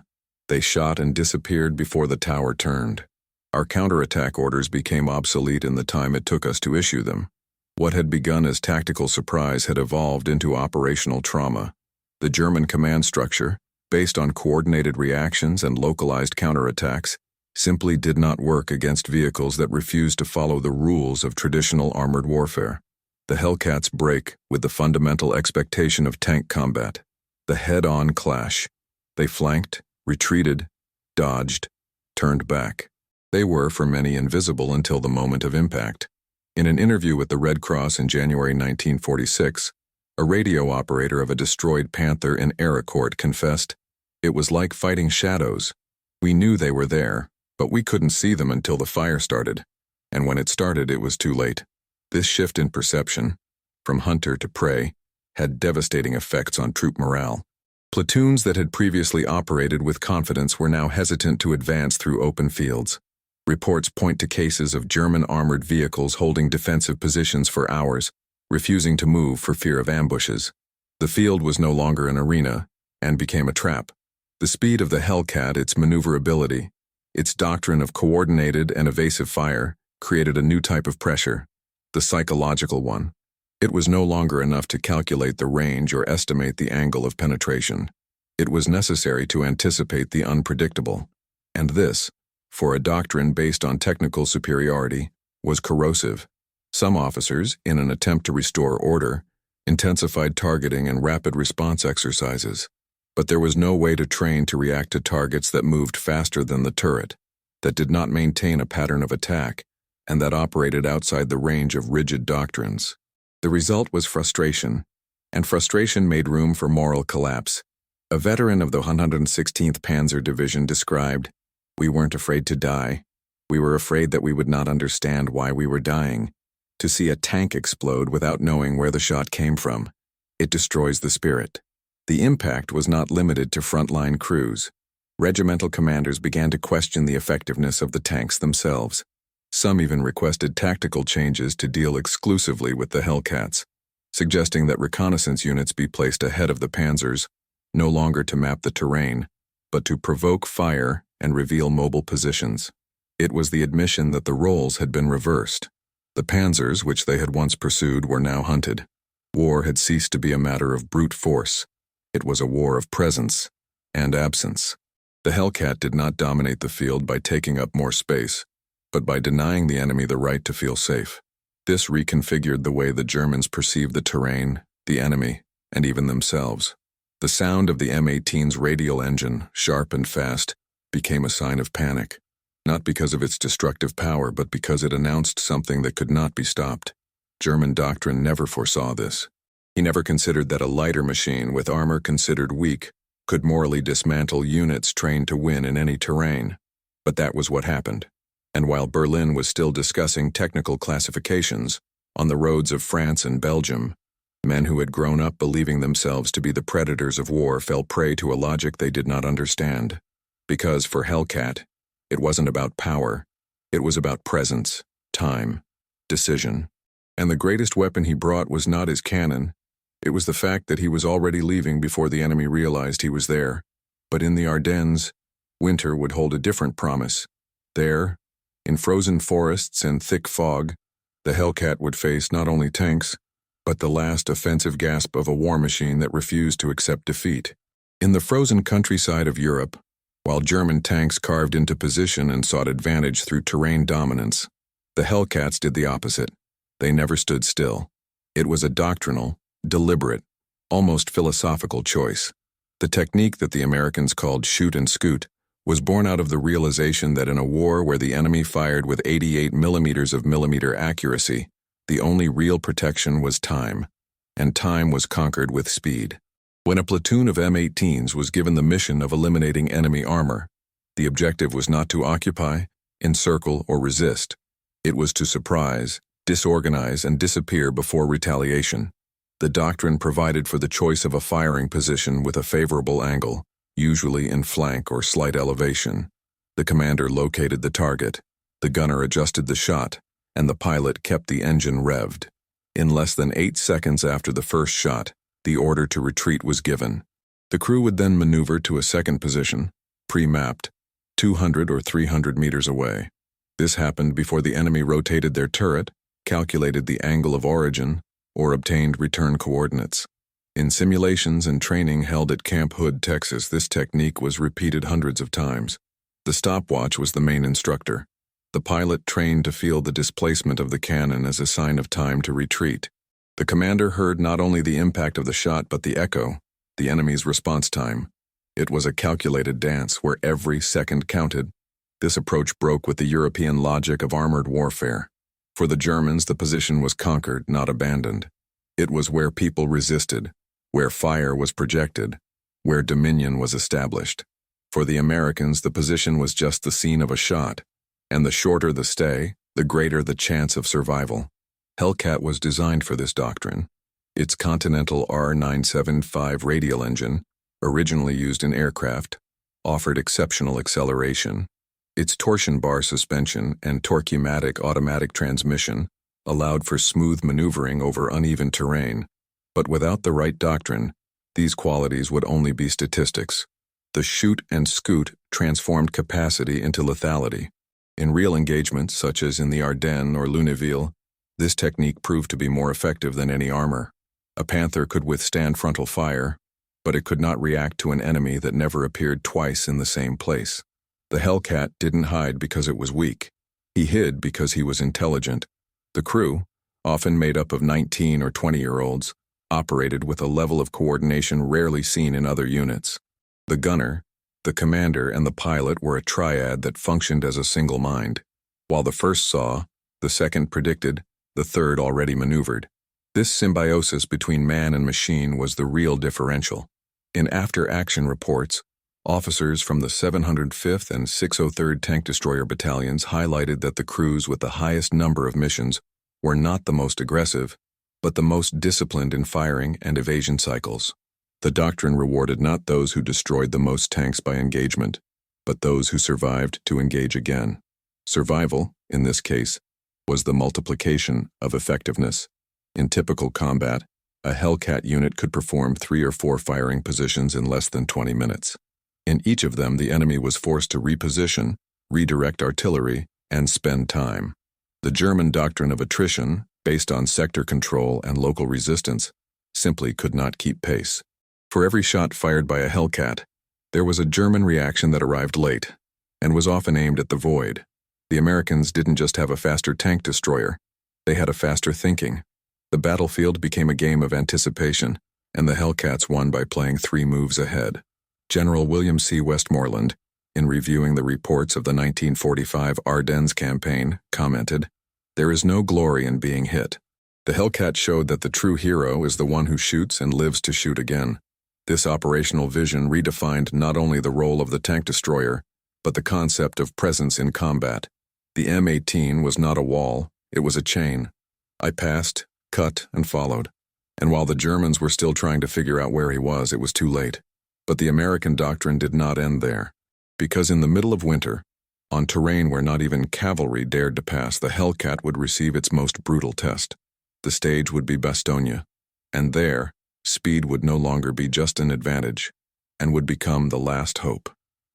They shot and disappeared before the tower turned. Our counterattack orders became obsolete in the time it took us to issue them. What had begun as tactical surprise had evolved into operational trauma. The German command structure, based on coordinated reactions and localized counterattacks, simply did not work against vehicles that refused to follow the rules of traditional armored warfare. The Hellcats break with the fundamental expectation of tank combat: the head-on clash. They flanked, retreated, dodged, turned back. They were, for many, invisible until the moment of impact. In an interview with the Red Cross in January 1946, a radio operator of a destroyed Panther in Aracourt confessed, "It was like fighting shadows. We knew they were there, but we couldn't see them until the fire started. And when it started, it was too late." This shift in perception, from hunter to prey, had devastating effects on troop morale. Platoons that had previously operated with confidence were now hesitant to advance through open fields. Reports point to cases of German armored vehicles holding defensive positions for hours, refusing to move for fear of ambushes. The field was no longer an arena, and became a trap. The speed of the Hellcat, its maneuverability, Its doctrine of coordinated and evasive fire created a new type of pressure, the psychological one. It was no longer enough to calculate the range or estimate the angle of penetration. It was necessary to anticipate the unpredictable. And this, for a doctrine based on technical superiority, was corrosive. Some officers, in an attempt to restore order, intensified targeting and rapid response exercises. But there was no way to train to react to targets that moved faster than the turret, that did not maintain a pattern of attack, and that operated outside the range of rigid doctrines. The result was frustration, and frustration made room for moral collapse. A veteran of the 116th Panzer Division described, "We weren't afraid to die. We were afraid that we would not understand why we were dying. To see a tank explode without knowing where the shot came from, it destroys the spirit." The impact was not limited to frontline crews. Regimental commanders began to question the effectiveness of the tanks themselves. Some even requested tactical changes to deal exclusively with the Hellcats, suggesting that reconnaissance units be placed ahead of the Panzers, no longer to map the terrain, but to provoke fire and reveal mobile positions. It was the admission that the roles had been reversed. The Panzers, which they had once pursued, were now hunted. War had ceased to be a matter of brute force. It was a war of presence and absence. The Hellcat did not dominate the field by taking up more space, but by denying the enemy the right to feel safe. This reconfigured the way the Germans perceived the terrain, the enemy, and even themselves. The sound of the M18's radial engine, sharp and fast, became a sign of panic, not because of its destructive power, but because it announced something that could not be stopped. German doctrine never foresaw this. He never considered that a lighter machine with armor considered weak could morally dismantle units trained to win in any terrain. But that was what happened. And while Berlin was still discussing technical classifications, on the roads of France and Belgium, men who had grown up believing themselves to be the predators of war fell prey to a logic they did not understand. Because for Hellcat, it wasn't about power, it was about presence, time, decision. And the greatest weapon he brought was not his cannon. It was the fact that he was already leaving before the enemy realized he was there. But in the Ardennes, winter would hold a different promise. There, in frozen forests and thick fog, the Hellcat would face not only tanks, but the last offensive gasp of a war machine that refused to accept defeat. In the frozen countryside of Europe, while German tanks carved into position and sought advantage through terrain dominance, the Hellcats did the opposite. They never stood still. It was a doctrinal, deliberate, almost philosophical choice. The technique that the Americans called shoot and scoot was born out of the realization that in a war where the enemy fired with 88 millimeters of millimeter accuracy, the only real protection was time, and time was conquered with speed. When a platoon of M18s was given the mission of eliminating enemy armor, the objective was not to occupy, encircle, or resist. It was to surprise, disorganize, and disappear before retaliation. The doctrine provided for the choice of a firing position with a favorable angle, usually in flank or slight elevation. The commander located the target, the gunner adjusted the shot, and the pilot kept the engine revved. In less than 8 seconds after the first shot, the order to retreat was given. The crew would then maneuver to a second position, pre-mapped, 200 or 300 meters away. This happened before the enemy rotated their turret, calculated the angle of origin, or obtained return coordinates. In simulations and training held at Camp Hood, Texas, this technique was repeated hundreds of times. The stopwatch was the main instructor. The pilot trained to feel the displacement of the cannon as a sign of time to retreat. The commander heard not only the impact of the shot but the echo, the enemy's response time. It was a calculated dance where every second counted. This approach broke with the European logic of armored warfare. For the Germans, the position was conquered, not abandoned. It was where people resisted, where fire was projected, where dominion was established. For the Americans, the position was just the scene of a shot, and the shorter the stay, the greater the chance of survival. Hellcat was designed for this doctrine. Its Continental R975 radial engine, originally used in aircraft, offered exceptional acceleration. Its torsion bar suspension and torque-matic automatic transmission allowed for smooth maneuvering over uneven terrain. But without the right doctrine, these qualities would only be statistics. The shoot and scoot transformed capacity into lethality. In real engagements, such as in the Ardennes or Lunéville, this technique proved to be more effective than any armor. A Panther could withstand frontal fire, but it could not react to an enemy that never appeared twice in the same place. The Hellcat didn't hide because it was weak. He hid because he was intelligent. The crew, often made up of 19 or 20-year-olds, operated with a level of coordination rarely seen in other units. The gunner, the commander, and the pilot were a triad that functioned as a single mind. While the first saw, the second predicted, the third already maneuvered. This symbiosis between man and machine was the real differential. In after-action reports, officers from the 705th and 603rd Tank Destroyer Battalions highlighted that the crews with the highest number of missions were not the most aggressive, but the most disciplined in firing and evasion cycles. The doctrine rewarded not those who destroyed the most tanks by engagement, but those who survived to engage again. Survival, in this case, was the multiplication of effectiveness. In typical combat, a Hellcat unit could perform 3 or 4 firing positions in less than 20 minutes. In each of them, the enemy was forced to reposition, redirect artillery, and spend time. The German doctrine of attrition, based on sector control and local resistance, simply could not keep pace. For every shot fired by a Hellcat, there was a German reaction that arrived late, and was often aimed at the void. The Americans didn't just have a faster tank destroyer, they had a faster thinking. The battlefield became a game of anticipation, and the Hellcats won by playing 3 moves ahead. General William C. Westmoreland, in reviewing the reports of the 1945 Ardennes campaign, commented, "There is no glory in being hit. The Hellcat showed that the true hero is the one who shoots and lives to shoot again." This operational vision redefined not only the role of the tank destroyer, but the concept of presence in combat. The M18 was not a wall, it was a chain. I passed, cut, and followed. And while the Germans were still trying to figure out where he was, it was too late. But the American doctrine did not end there. Because in the middle of winter, on terrain where not even cavalry dared to pass, the Hellcat would receive its most brutal test. The stage would be Bastogne, and there, speed would no longer be just an advantage, and would become the last hope.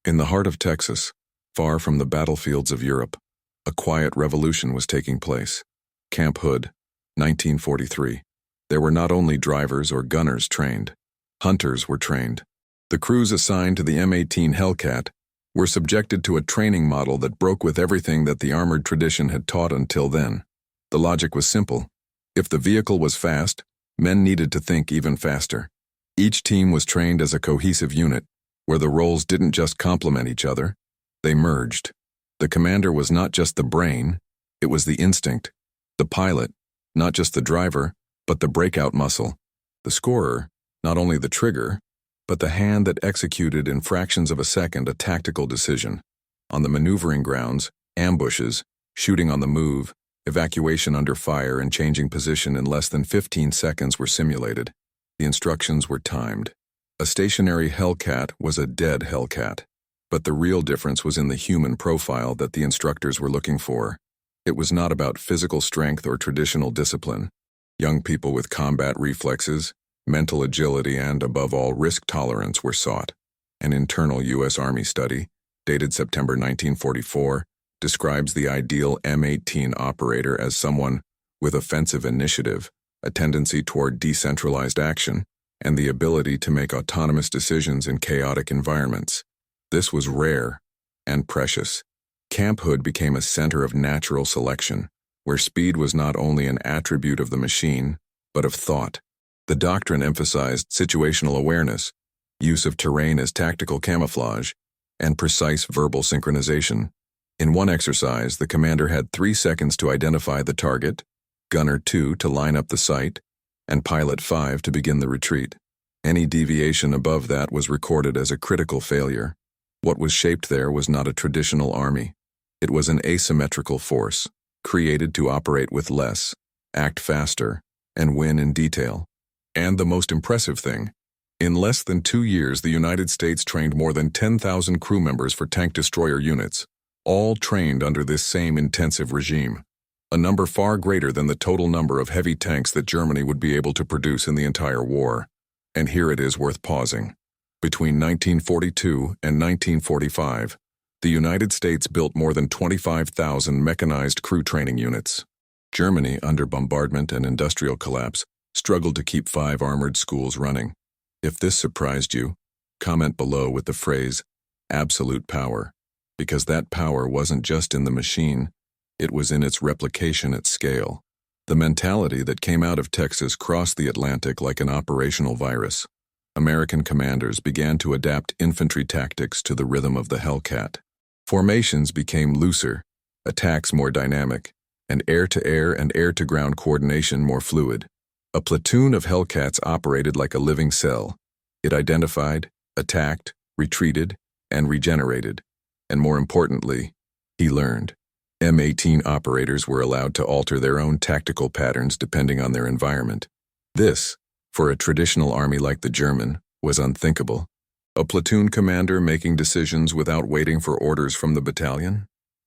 In the heart of Texas, far from the battlefields of Europe, a quiet revolution was taking place. Camp Hood, 1943. There were not only drivers or gunners trained, hunters were trained. The crews assigned to the M18 Hellcat were subjected to a training model that broke with everything that the armored tradition had taught until then. The logic was simple. If the vehicle was fast, men needed to think even faster. Each team was trained as a cohesive unit, where the roles didn't just complement each other, they merged. The commander was not just the brain, it was the instinct. The pilot, not just the driver, but the breakout muscle. The scorer, not only the trigger, but the hand that executed in fractions of a second a tactical decision. On the maneuvering grounds, ambushes, shooting on the move, evacuation under fire, and changing position in less than 15 seconds were simulated. The instructions were timed. A stationary Hellcat was a dead Hellcat, but the real difference was in the human profile that the instructors were looking for. It was not about physical strength or traditional discipline. Young people with combat reflexes, mental agility, and, above all, risk tolerance were sought. An internal U.S. Army study, dated September 1944, describes the ideal M18 operator as someone with offensive initiative, a tendency toward decentralized action, and the ability to make autonomous decisions in chaotic environments. This was rare and precious. Camp Hood became a center of natural selection, where speed was not only an attribute of the machine, but of thought. The doctrine emphasized situational awareness, use of terrain as tactical camouflage, and precise verbal synchronization. In one exercise, the commander had 3 seconds to identify the target, gunner 2 to line up the sight, and pilot 5 to begin the retreat. Any deviation above that was recorded as a critical failure. What was shaped there was not a traditional army. It was an asymmetrical force, created to operate with less, act faster, and win in detail. And the most impressive thing, in less than 2 years, the United States trained more than 10,000 crew members for tank destroyer units, all trained under this same intensive regime, a number far greater than the total number of heavy tanks that Germany would be able to produce in the entire war. And here it is worth pausing. Between 1942 and 1945, the United States built more than 25,000 mechanized crew training units. Germany, under bombardment and industrial collapse, struggled to keep 5 armored schools running. If this surprised you, comment below with the phrase, absolute power, because that power wasn't just in the machine, it was in its replication at scale. The mentality that came out of Texas crossed the Atlantic like an operational virus. American commanders began to adapt infantry tactics to the rhythm of the Hellcat. Formations became looser, attacks more dynamic, and air-to-air and air-to-ground coordination more fluid. A platoon of Hellcats operated like a living cell. It identified, attacked, retreated, and regenerated. And more importantly, he learned. M18 operators were allowed to alter their own tactical patterns depending on their environment. This, for a traditional army like the German, was unthinkable. A platoon commander making decisions without waiting for orders from the battalion?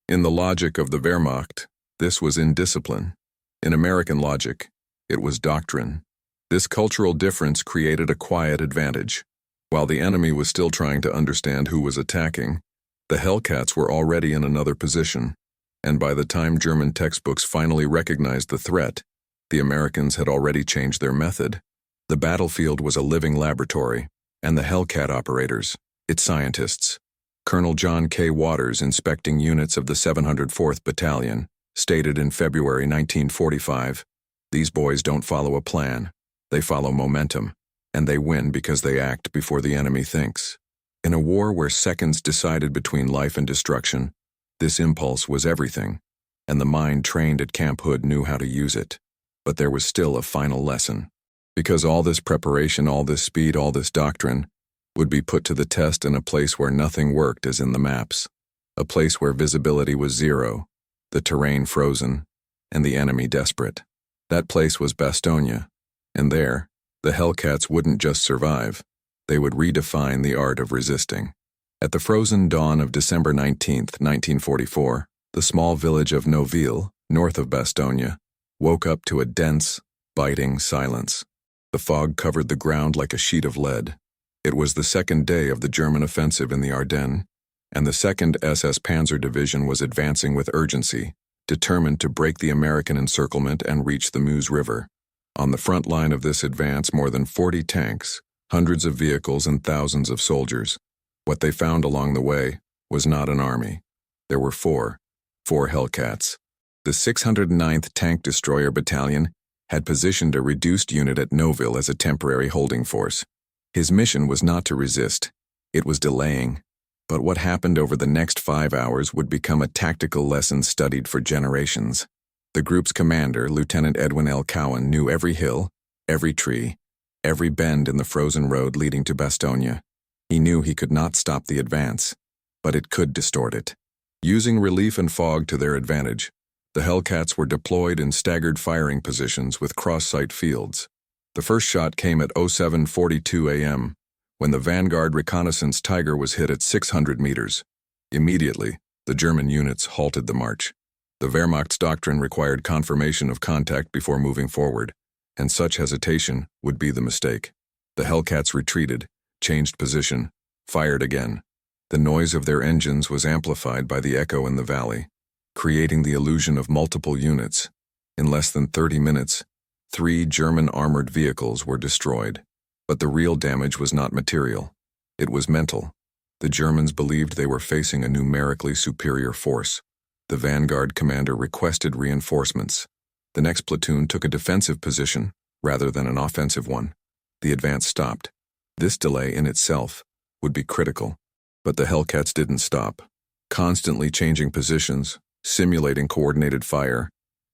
In the logic of the Wehrmacht, this was indiscipline. In American logic, it was doctrine. This cultural difference created a quiet advantage. While the enemy was still trying to understand who was attacking, the Hellcats were already in another position, and by the time German textbooks finally recognized the threat, the Americans had already changed their method. The battlefield was a living laboratory, and the Hellcat operators, its scientists. Colonel John K. Waters, inspecting units of the 704th Battalion, stated in February 1945, "These boys don't follow a plan. They follow momentum, and they win because they act before the enemy thinks." In a war where seconds decided between life and destruction, this impulse was everything, and the mind trained at Camp Hood knew how to use it. But there was still a final lesson. Because all this preparation, all this speed, all this doctrine would be put to the test in a place where nothing worked as in the maps, a place where visibility was zero, the terrain frozen, and the enemy desperate. That place was Bastogne, and there, the Hellcats wouldn't just survive, they would redefine the art of resisting. At the frozen dawn of December 19, 1944, the small village of Noville, north of Bastogne, woke up to a dense, biting silence. The fog covered the ground like a sheet of lead. It was the second day of the German offensive in the Ardennes, and the 2nd SS Panzer Division was advancing with urgency, determined to break the American encirclement and reach the Meuse River. On the front line of this advance, more than 40 tanks, hundreds of vehicles, and thousands of soldiers. What they found along the way was not an army. There were four Hellcats. The 609th Tank Destroyer Battalion had positioned a reduced unit at Noville as a temporary holding force. His mission was not to resist, it was delaying. But what happened over the next 5 hours would become a tactical lesson studied for generations. The group's commander, Lieutenant Edwin L. Cowan, knew every hill, every tree, every bend in the frozen road leading to Bastogne. He knew he could not stop the advance, but it could distort it. Using relief and fog to their advantage, the Hellcats were deployed in staggered firing positions with cross-site fields. The first shot came at 07:42 a.m., when the Vanguard reconnaissance Tiger was hit at 600 meters. Immediately, the German units halted the march. The Wehrmacht's doctrine required confirmation of contact before moving forward, and such hesitation would be the mistake. The Hellcats retreated, changed position, fired again. The noise of their engines was amplified by the echo in the valley, creating the illusion of multiple units. In less than 30 minutes, 3 German armored vehicles were destroyed. But the real damage was not material. It was mental. The Germans believed they were facing a numerically superior force. The Vanguard commander requested reinforcements. The next platoon took a defensive position rather than an offensive one. The advance stopped. This delay in itself would be critical. But the Hellcats didn't stop. Constantly changing positions, simulating coordinated fire,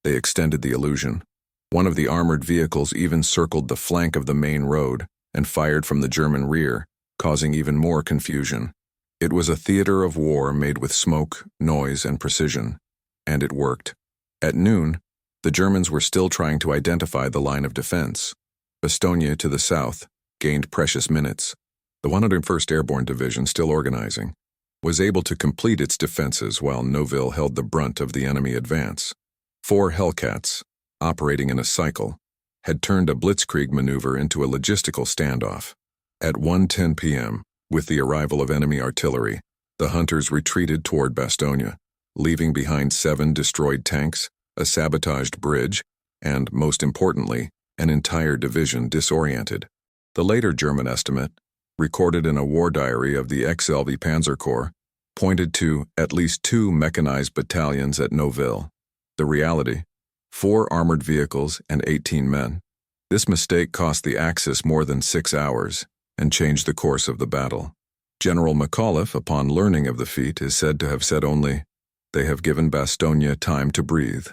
they extended the illusion. One of the armored vehicles even circled the flank of the main road and fired from the German rear, causing even more confusion. It was a theater of war made with smoke, noise, and precision. And it worked. At noon, the Germans were still trying to identify the line of defense. Bastogne to the south gained precious minutes. The 101st Airborne Division, still organizing, was able to complete its defenses while Noville held the brunt of the enemy advance. 4 Hellcats, operating in a cycle, had turned a blitzkrieg maneuver into a logistical standoff. At 1:10 p.m., With the arrival of enemy artillery, the hunters retreated toward Bastogne, leaving behind 7 destroyed tanks, a sabotaged bridge, and, most importantly, an entire division disoriented. The later German estimate, recorded in a war diary of the ex-LV Panzer Corps, pointed to at least 2 mechanized battalions at Neuville. The reality: 4 armored vehicles and 18 men. This mistake cost the Axis more than 6 hours and changed the course of the battle. General McAuliffe, upon learning of the feat, is said to have said only, "They have given Bastogne time to breathe."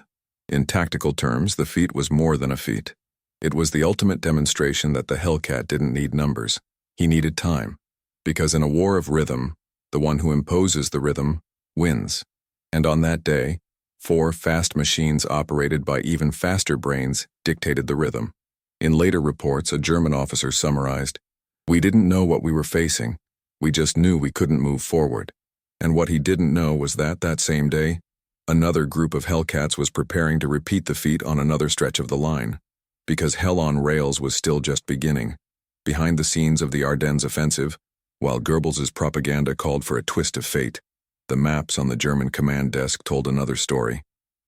In tactical terms, the feat was more than a feat. It was the ultimate demonstration that the Hellcat didn't need numbers. He needed time. Because in a war of rhythm, the one who imposes the rhythm wins. And on that day, 4 fast machines operated by even faster brains dictated the rhythm. In later reports, a German officer summarized, "We didn't know what we were facing. We just knew we couldn't move forward." And what he didn't know was that same day, another group of Hellcats was preparing to repeat the feat on another stretch of the line. Because Hell on Rails was still just beginning. Behind the scenes of the Ardennes offensive, while Goebbels's propaganda called for a twist of fate, the maps on the German command desk told another story.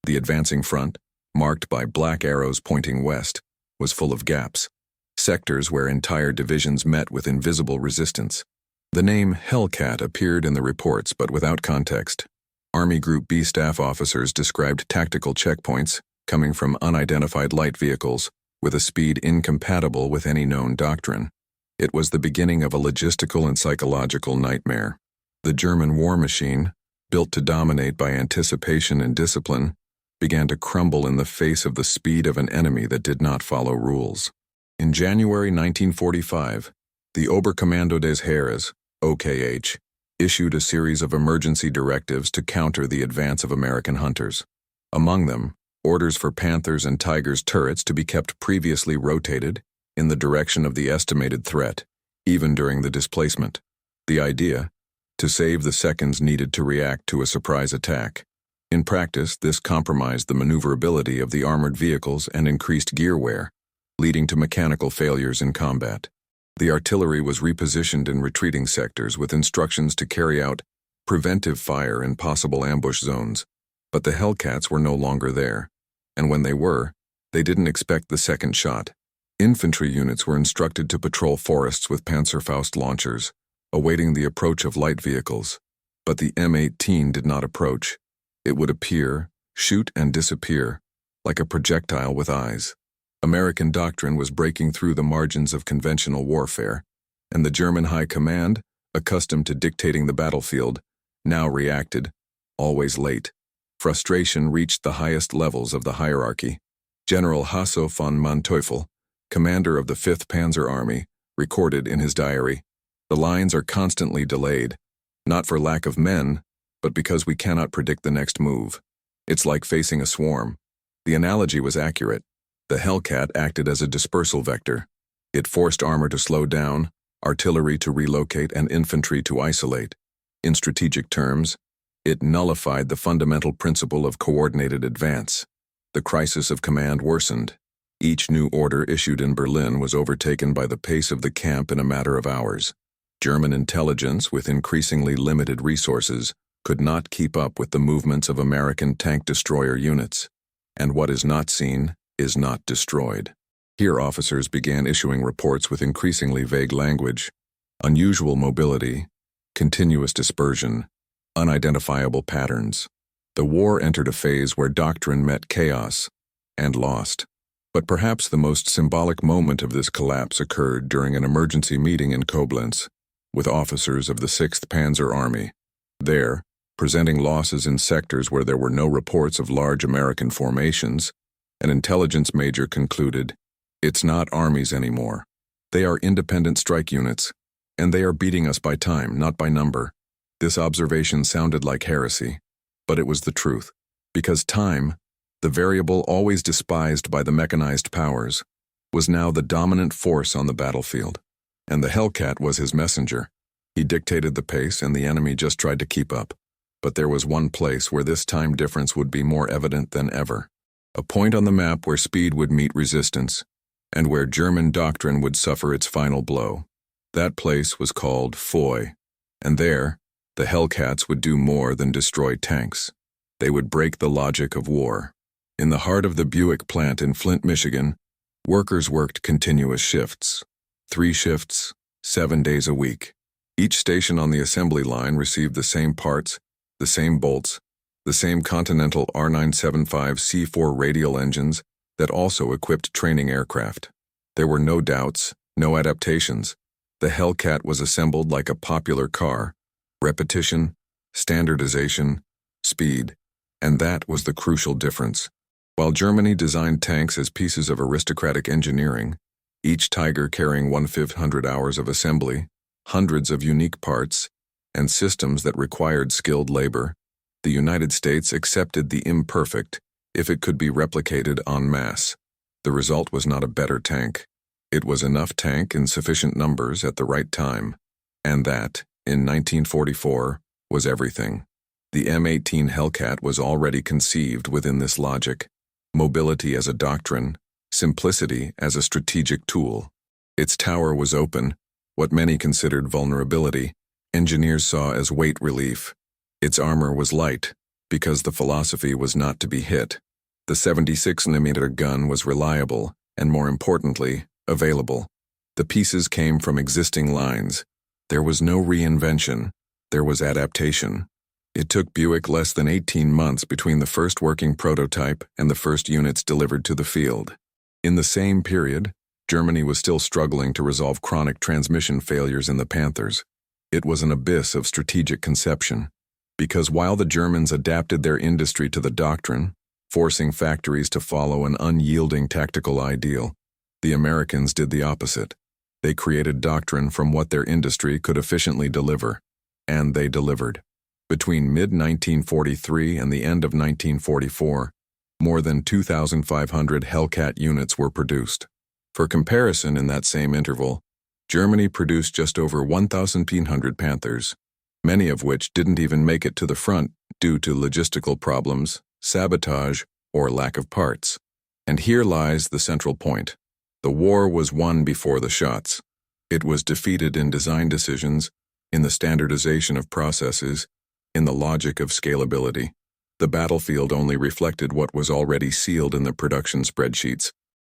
The advancing front, marked by black arrows pointing west, was full of gaps, sectors where entire divisions met with invisible resistance. The name Hellcat appeared in the reports, but without context. Army Group B staff officers described tactical checkpoints coming from unidentified light vehicles with a speed incompatible with any known doctrine. It was the beginning of a logistical and psychological nightmare. The German war machine, built to dominate by anticipation and discipline, began to crumble in the face of the speed of an enemy that did not follow rules. In January 1945, the Oberkommando des Heeres, OKH, issued a series of emergency directives to counter the advance of American hunters. Among them, orders for Panthers and Tigers turrets to be kept previously rotated in the direction of the estimated threat, even during the displacement. The idea: to save the seconds needed to react to a surprise attack. In practice, this compromised the maneuverability of the armored vehicles and increased gear wear, leading to mechanical failures in combat. The artillery was repositioned in retreating sectors with instructions to carry out preventive fire in possible ambush zones. But the Hellcats were no longer there, and when they were, they didn't expect the second shot. Infantry units were instructed to patrol forests with Panzerfaust launchers, awaiting the approach of light vehicles. But the M18 did not approach. It would appear, shoot and disappear, like a projectile with eyes. American doctrine was breaking through the margins of conventional warfare, and the German High Command, accustomed to dictating the battlefield, now reacted, always late. Frustration reached the highest levels of the hierarchy. General Hasso von Manteuffel, commander of the 5th Panzer Army, recorded in his diary, "The lines are constantly delayed, not for lack of men, but because we cannot predict the next move. It's like facing a swarm." The analogy was accurate. The Hellcat acted as a dispersal vector. It forced armor to slow down, artillery to relocate, and infantry to isolate. In strategic terms, it nullified the fundamental principle of coordinated advance. The crisis of command worsened. Each new order issued in Berlin was overtaken by the pace of the camp in a matter of hours. German intelligence, with increasingly limited resources, could not keep up with the movements of American tank destroyer units. And what is not seen is not destroyed. Here officers began issuing reports with increasingly vague language: unusual mobility, continuous dispersion, unidentifiable patterns. The war entered a phase where doctrine met chaos and lost. But perhaps the most symbolic moment of this collapse occurred during an emergency meeting in Koblenz with officers of the 6th Panzer Army. There, presenting losses in sectors where there were no reports of large American formations, an intelligence major concluded, "It's not armies anymore. They are independent strike units, and they are beating us by time, not by number." This observation sounded like heresy, but it was the truth, because time, the variable always despised by the mechanized powers, was now the dominant force on the battlefield, and the Hellcat was his messenger. He dictated the pace, and the enemy just tried to keep up. But there was one place where this time difference would be more evident than ever. A point on the map where speed would meet resistance, and where German doctrine would suffer its final blow. That place was called Foy, and there, the Hellcats would do more than destroy tanks. They would break the logic of war. In the heart of the Buick plant in Flint, Michigan, workers worked continuous shifts. 3 shifts, 7 days a week. Each station on the assembly line received the same parts, the same bolts, the same Continental R975C4 radial engines that also equipped training aircraft. There were no doubts, no adaptations. The Hellcat was assembled like a popular car. Repetition, standardization, speed. And that was the crucial difference. While Germany designed tanks as pieces of aristocratic engineering, each Tiger carrying 1/500 hours of assembly, hundreds of unique parts, and systems that required skilled labor, the United States accepted the imperfect if it could be replicated en masse. The result was not a better tank. It was enough tank in sufficient numbers at the right time, and that, in 1944, was everything. The M18 Hellcat was already conceived within this logic. Mobility as a doctrine, simplicity as a strategic tool. Its tower was open, what many considered vulnerability, engineers saw as weight relief. Its armor was light, because the philosophy was not to be hit. The 76mm gun was reliable, and more importantly, available. The pieces came from existing lines. There was no reinvention, there was adaptation. It took Buick less than 18 months between the first working prototype and the first units delivered to the field. In the same period, Germany was still struggling to resolve chronic transmission failures in the Panthers. It was an abyss of strategic conception, because while the Germans adapted their industry to the doctrine, forcing factories to follow an unyielding tactical ideal, the Americans did the opposite. They created doctrine from what their industry could efficiently deliver, and they delivered. Between mid-1943 and the end of 1944, more than 2,500 Hellcat units were produced. For comparison, in that same interval, Germany produced just over 1,500 Panthers, many of which didn't even make it to the front due to logistical problems, sabotage, or lack of parts. And here lies the central point. The war was won before the shots. It was defeated in design decisions, in the standardization of processes, in the logic of scalability. The battlefield only reflected what was already sealed in the production spreadsheets.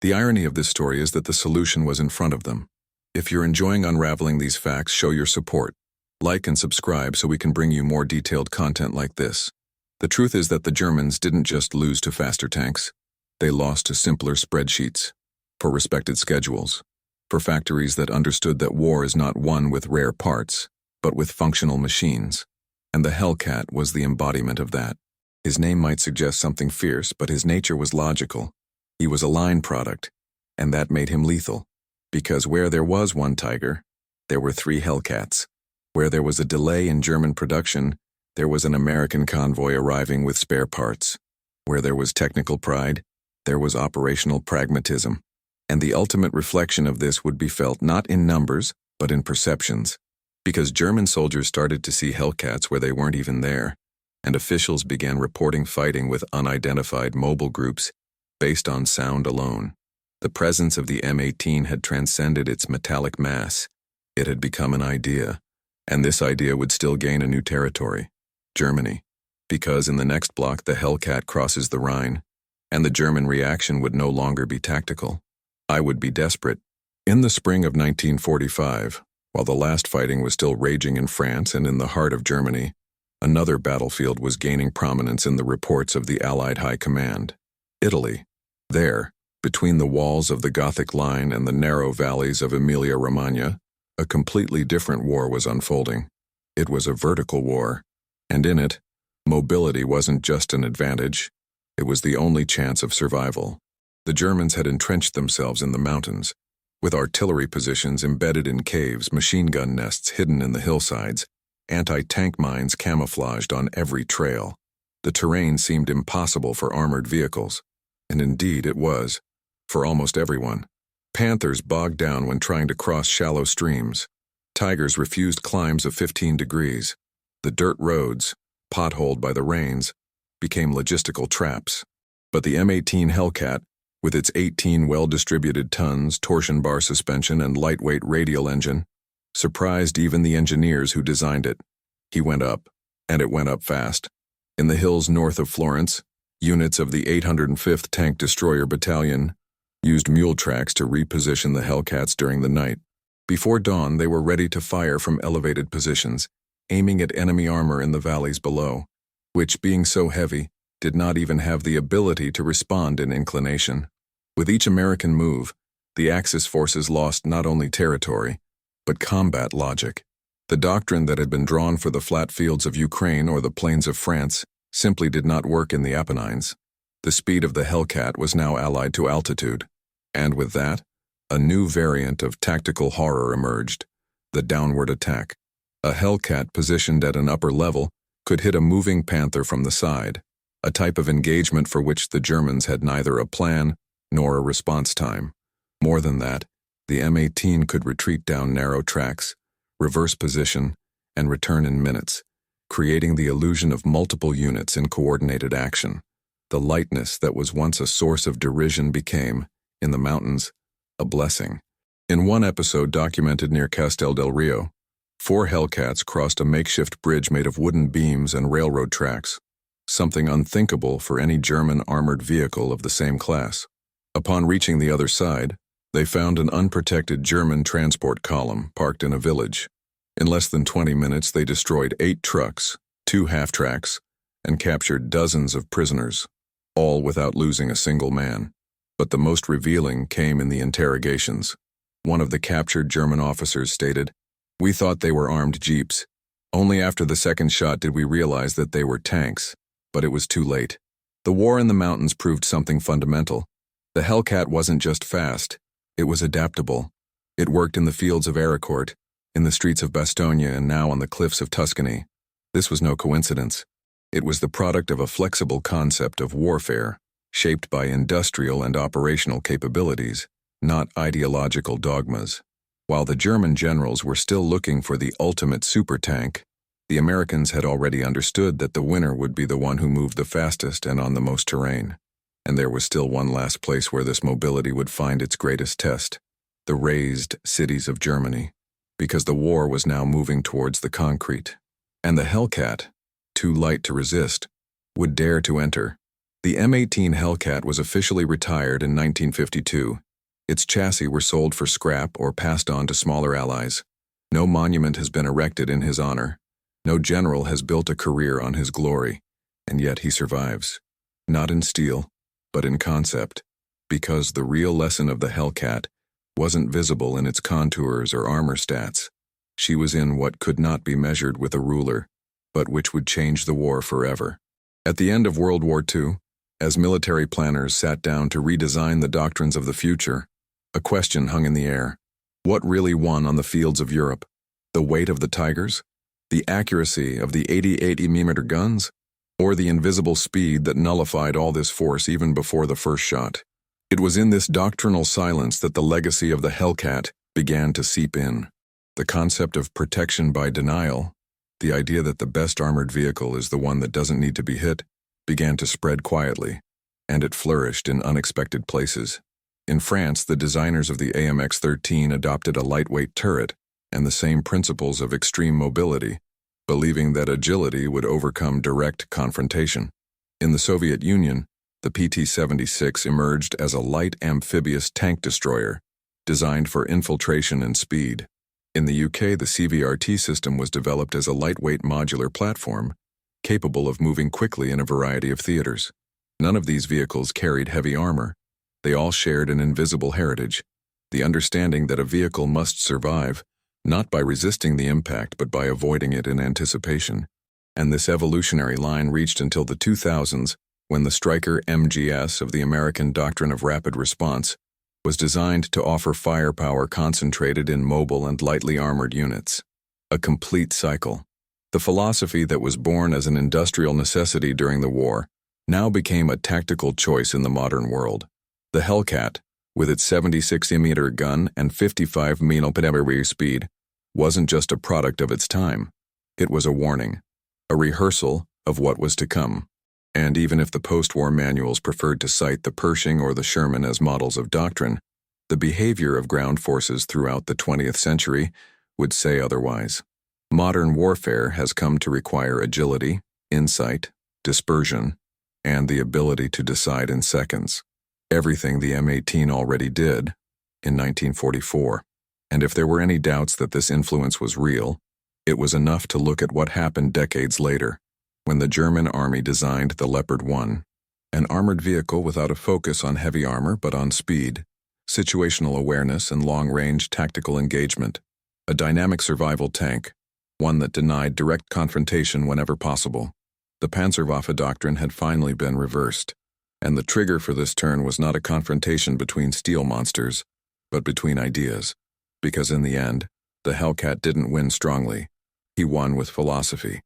The irony of this story is that the solution was in front of them. If you're enjoying unraveling these facts, show your support. Like and subscribe so we can bring you more detailed content like this. The truth is that the Germans didn't just lose to faster tanks. They lost to simpler spreadsheets, for respected schedules, for factories that understood that war is not won with rare parts, but with functional machines. And the Hellcat was the embodiment of that. His name might suggest something fierce, but his nature was logical. He was a line product, and that made him lethal. Because where there was one Tiger, there were 3 Hellcats. Where there was a delay in German production, there was an American convoy arriving with spare parts. Where there was technical pride, there was operational pragmatism. And the ultimate reflection of this would be felt not in numbers, but in perceptions. Because German soldiers started to see Hellcats where they weren't even there, and officials began reporting fighting with unidentified mobile groups based on sound alone. The presence of the M18 had transcended its metallic mass. It had become an idea, and this idea would still gain a new territory, Germany, because in the next block the Hellcat crosses the Rhine, and the German reaction would no longer be tactical. I would be desperate. In the spring of 1945, while the last fighting was still raging in France and in the heart of Germany, another battlefield was gaining prominence in the reports of the Allied High Command. Italy. There, between the walls of the Gothic Line and the narrow valleys of Emilia-Romagna, a completely different war was unfolding. It was a vertical war, and in it, mobility wasn't just an advantage, it was the only chance of survival. The Germans had entrenched themselves in the mountains, with artillery positions embedded in caves, machine gun nests hidden in the hillsides, anti-tank mines camouflaged on every trail. The terrain seemed impossible for armored vehicles, and indeed it was, for almost everyone. Panthers bogged down when trying to cross shallow streams. Tigers refused climbs of 15 degrees. The dirt roads, potholed by the rains, became logistical traps. But the M18 Hellcat, with its 18 well-distributed tons, torsion bar suspension, and lightweight radial engine, surprised even the engineers who designed it. He went up, and it went up fast. In the hills north of Florence, units of the 805th Tank Destroyer Battalion used mule tracks to reposition the Hellcats during the night. Before dawn, they were ready to fire from elevated positions, aiming at enemy armor in the valleys below, which, being so heavy, did not even have the ability to respond in inclination. With each American move, the Axis forces lost not only territory, but combat logic. The doctrine that had been drawn for the flat fields of Ukraine or the plains of France simply did not work in the Apennines. The speed of the Hellcat was now allied to altitude, and with that, a new variant of tactical horror emerged: the downward attack. A Hellcat positioned at an upper level could hit a moving Panther from the side, a type of engagement for which the Germans had neither a plan nor a response time. More than that, the M18 could retreat down narrow tracks, reverse position, and return in minutes, creating the illusion of multiple units in coordinated action. The lightness that was once a source of derision became, in the mountains, a blessing. In one episode documented near Castel del Rio, 4 Hellcats crossed a makeshift bridge made of wooden beams and railroad tracks, something unthinkable for any German armored vehicle of the same class. Upon reaching the other side, they found an unprotected German transport column parked in a village. In less than 20 minutes, they destroyed 8 trucks, 2 half-tracks, and captured dozens of prisoners, all without losing a single man. But the most revealing came in the interrogations. One of the captured German officers stated, "We thought they were armed jeeps. Only after the second shot did we realize that they were tanks, but it was too late." The war in the mountains proved something fundamental. The Hellcat wasn't just fast, it was adaptable. It worked in the fields of Aricourt, in the streets of Bastogne, and now on the cliffs of Tuscany. This was no coincidence. It was the product of a flexible concept of warfare, shaped by industrial and operational capabilities, not ideological dogmas. While the German generals were still looking for the ultimate supertank, the Americans had already understood that the winner would be the one who moved the fastest and on the most terrain. And there was still one last place where this mobility would find its greatest test: the razed cities of Germany, because the war was now moving towards the concrete. And the Hellcat, too light to resist, would dare to enter. The M18 Hellcat was officially retired in 1952. Its chassis were sold for scrap or passed on to smaller allies. No monument has been erected in his honor. No general has built a career on his glory, and yet he survives. Not in steel, but in concept, because the real lesson of the Hellcat wasn't visible in its contours or armor stats. She was in what could not be measured with a ruler, but which would change the war forever. At the end of World War II, as military planners sat down to redesign the doctrines of the future, a question hung in the air. What really won on the fields of Europe? The weight of the Tigers? The accuracy of the 88 mm guns? Or the invisible speed that nullified all this force even before the first shot? It was in this doctrinal silence that the legacy of the Hellcat began to seep in. The concept of protection by denial, the idea that the best armored vehicle is the one that doesn't need to be hit, began to spread quietly, and it flourished in unexpected places. In France, the designers of the AMX-13 adopted a lightweight turret and the same principles of extreme mobility, believing that agility would overcome direct confrontation. In the Soviet Union, the PT-76 emerged as a light amphibious tank destroyer, designed for infiltration and speed. In the UK, the CVRT system was developed as a lightweight modular platform, capable of moving quickly in a variety of theaters. None of these vehicles carried heavy armor. They all shared an invisible heritage, the understanding that a vehicle must survive, not by resisting the impact but by avoiding it in anticipation. And this evolutionary line reached until the 2000s, when the Stryker MGS of the American Doctrine of Rapid Response was designed to offer firepower concentrated in mobile and lightly armored units. A complete cycle. The philosophy that was born as an industrial necessity during the war now became a tactical choice in the modern world. The Hellcat, with its 76 mm gun and 55 mph speed, wasn't just a product of its time. It was a warning, a rehearsal of what was to come. And even if the post-war manuals preferred to cite the Pershing or the Sherman as models of doctrine, the behavior of ground forces throughout the 20th century would say otherwise. Modern warfare has come to require agility, insight, dispersion, and the ability to decide in seconds. Everything the M18 already did in 1944. And if there were any doubts that this influence was real, it was enough to look at what happened decades later, when the German army designed the Leopard 1, an armored vehicle without a focus on heavy armor but on speed, situational awareness, and long-range tactical engagement. A dynamic survival tank, one that denied direct confrontation whenever possible. The Panzerwaffe doctrine had finally been reversed, and the trigger for this turn was not a confrontation between steel monsters, but between ideas. Because in the end, the Hellcat didn't win strongly. He won with philosophy.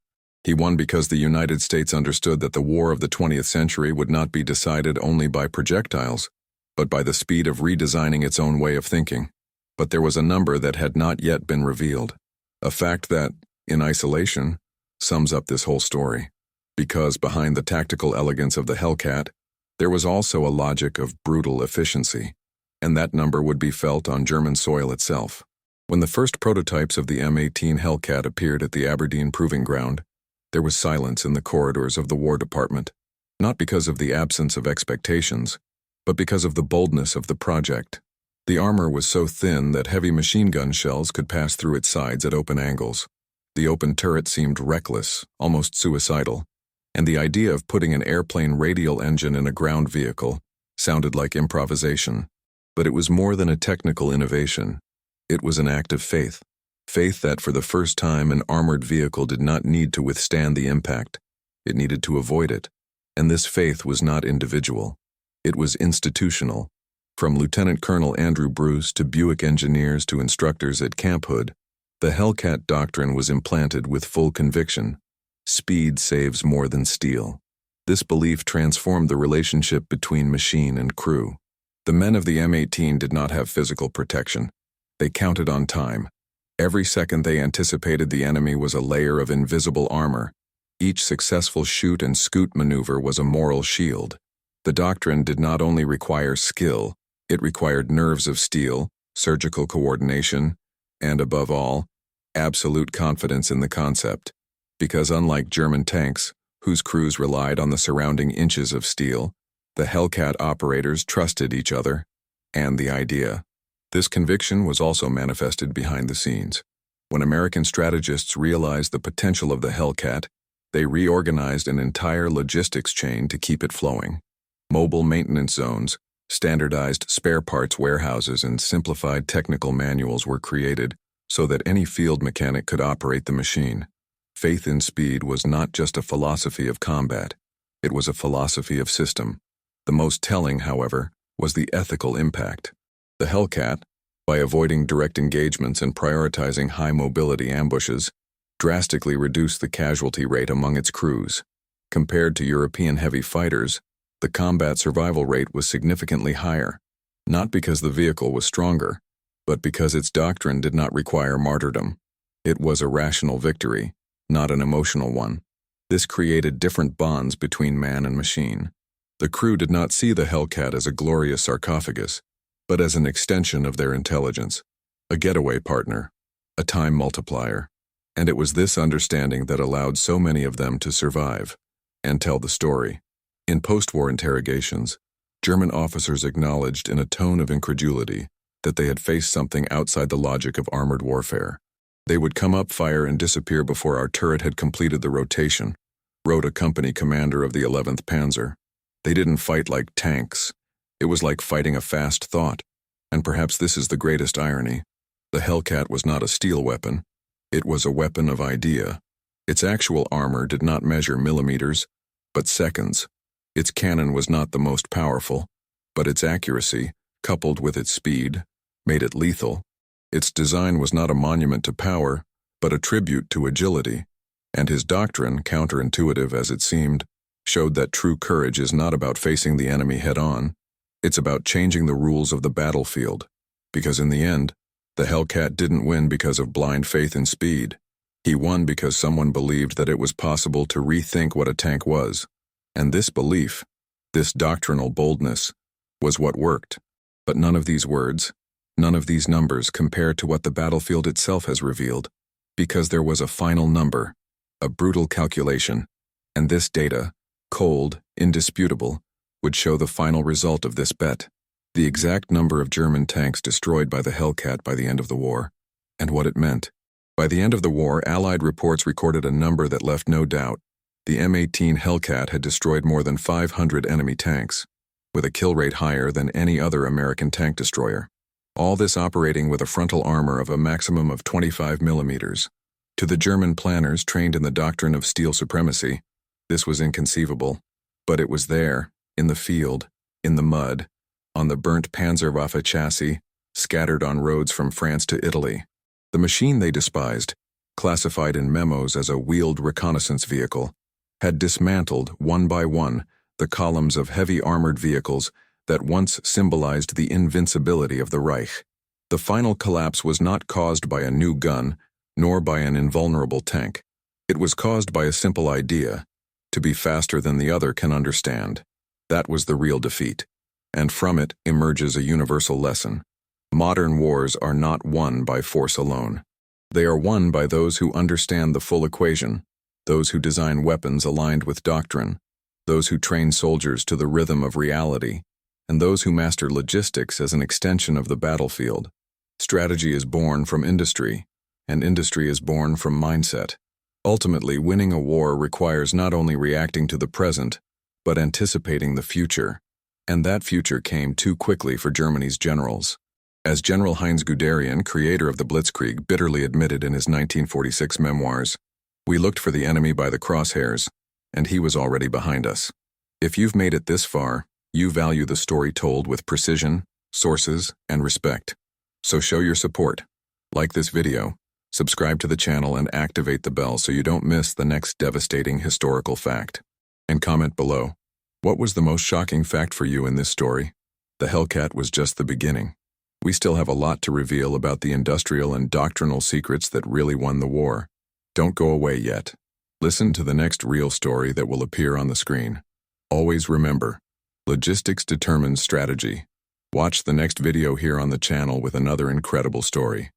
He won because the United States understood that the war of the 20th century would not be decided only by projectiles, but by the speed of redesigning its own way of thinking. But there was a number that had not yet been revealed. A fact that, in isolation, sums up this whole story. Because behind the tactical elegance of the Hellcat, there was also a logic of brutal efficiency, and that number would be felt on German soil itself. When the first prototypes of the M18 Hellcat appeared at the Aberdeen Proving Ground, there was silence in the corridors of the War Department, not because of the absence of expectations, but because of the boldness of the project. The armor was so thin that heavy machine gun shells could pass through its sides at open angles. The open turret seemed reckless, almost suicidal, and the idea of putting an airplane radial engine in a ground vehicle sounded like improvisation. But it was more than a technical innovation. It was an act of faith. Faith that for the first time an armored vehicle did not need to withstand the impact. It needed to avoid it. And this faith was not individual. It was institutional. From Lieutenant Colonel Andrew Bruce to Buick engineers to instructors at Camp Hood, the Hellcat doctrine was implanted with full conviction. Speed saves more than steel. This belief transformed the relationship between machine and crew. The men of the M18 did not have physical protection. They counted on time. Every second they anticipated the enemy was a layer of invisible armor. Each successful shoot and scoot maneuver was a moral shield. The doctrine did not only require skill, it required nerves of steel, surgical coordination, and above all, absolute confidence in the concept. Because unlike German tanks, whose crews relied on the surrounding inches of steel, the Hellcat operators trusted each other and the idea. This conviction was also manifested behind the scenes. When American strategists realized the potential of the Hellcat, they reorganized an entire logistics chain to keep it flowing. Mobile maintenance zones, standardized spare parts warehouses, and simplified technical manuals were created so that any field mechanic could operate the machine. Faith in speed was not just a philosophy of combat, it was a philosophy of system. The most telling, however, was the ethical impact. The Hellcat, by avoiding direct engagements and prioritizing high-mobility ambushes, drastically reduced the casualty rate among its crews. Compared to European heavy fighters, the combat survival rate was significantly higher, not because the vehicle was stronger, but because its doctrine did not require martyrdom. It was a rational victory, not an emotional one. This created different bonds between man and machine. The crew did not see the Hellcat as a glorious sarcophagus, but as an extension of their intelligence, a getaway partner, a time multiplier. And it was this understanding that allowed so many of them to survive and tell the story. In post-war interrogations, German officers acknowledged in a tone of incredulity that they had faced something outside the logic of armored warfare. They would come up, fire, and disappear before our turret had completed the rotation, wrote a company commander of the 11th Panzer. They didn't fight like tanks. It was like fighting a fast thought. And perhaps this is the greatest irony. The Hellcat was not a steel weapon. It was a weapon of idea. Its actual armor did not measure millimeters, but seconds. Its cannon was not the most powerful, but its accuracy, coupled with its speed, made it lethal. Its design was not a monument to power, but a tribute to agility. And his doctrine, counterintuitive as it seemed, showed that true courage is not about facing the enemy head-on. It's about changing the rules of the battlefield. Because in the end, the Hellcat didn't win because of blind faith in speed. He won because someone believed that it was possible to rethink what a tank was. And this belief, this doctrinal boldness, was what worked. But none of these words, None of these numbers compare to what the battlefield itself has revealed, because there was a final number, a brutal calculation, and this data, cold, indisputable, would show the final result of this bet, the exact number of German tanks destroyed by the Hellcat by the end of the war, and what it meant. By the end of the war, Allied reports recorded a number that left no doubt. The M18 Hellcat had destroyed more than 500 enemy tanks, with a kill rate higher than any other American tank destroyer. All this operating with a frontal armor of a maximum of 25 millimeters. To the German planners trained in the doctrine of steel supremacy, this was inconceivable, but it was there, in the field, in the mud, on the burnt Panzerwaffe chassis, scattered on roads from France to Italy. The machine they despised, classified in memos as a wheeled reconnaissance vehicle, had dismantled, one by one, the columns of heavy armored vehicles that once symbolized the invincibility of the Reich. The final collapse was not caused by a new gun, nor by an invulnerable tank. It was caused by a simple idea: to be faster than the other can understand. That was the real defeat, and from it emerges a universal lesson. Modern wars are not won by force alone. They are won by those who understand the full equation, those who design weapons aligned with doctrine, those who train soldiers to the rhythm of reality, and those who master logistics as an extension of the battlefield. Strategy is born from industry, and industry is born from mindset. Ultimately, winning a war requires not only reacting to the present, but anticipating the future. And that future came too quickly for Germany's generals. As General Heinz Guderian, creator of the Blitzkrieg, bitterly admitted in his 1946 memoirs, "We looked for the enemy by the crosshairs, and he was already behind us." If you've made it this far, you value the story told with precision, sources, and respect. So show your support. Like this video, subscribe to the channel, and activate the bell so you don't miss the next devastating historical fact. And comment below, what was the most shocking fact for you in this story? The Hellcat was just the beginning. We still have a lot to reveal about the industrial and doctrinal secrets that really won the war. Don't go away yet. Listen to the next real story that will appear on the screen. Always remember, logistics determines strategy. Watch the next video here on the channel with another incredible story.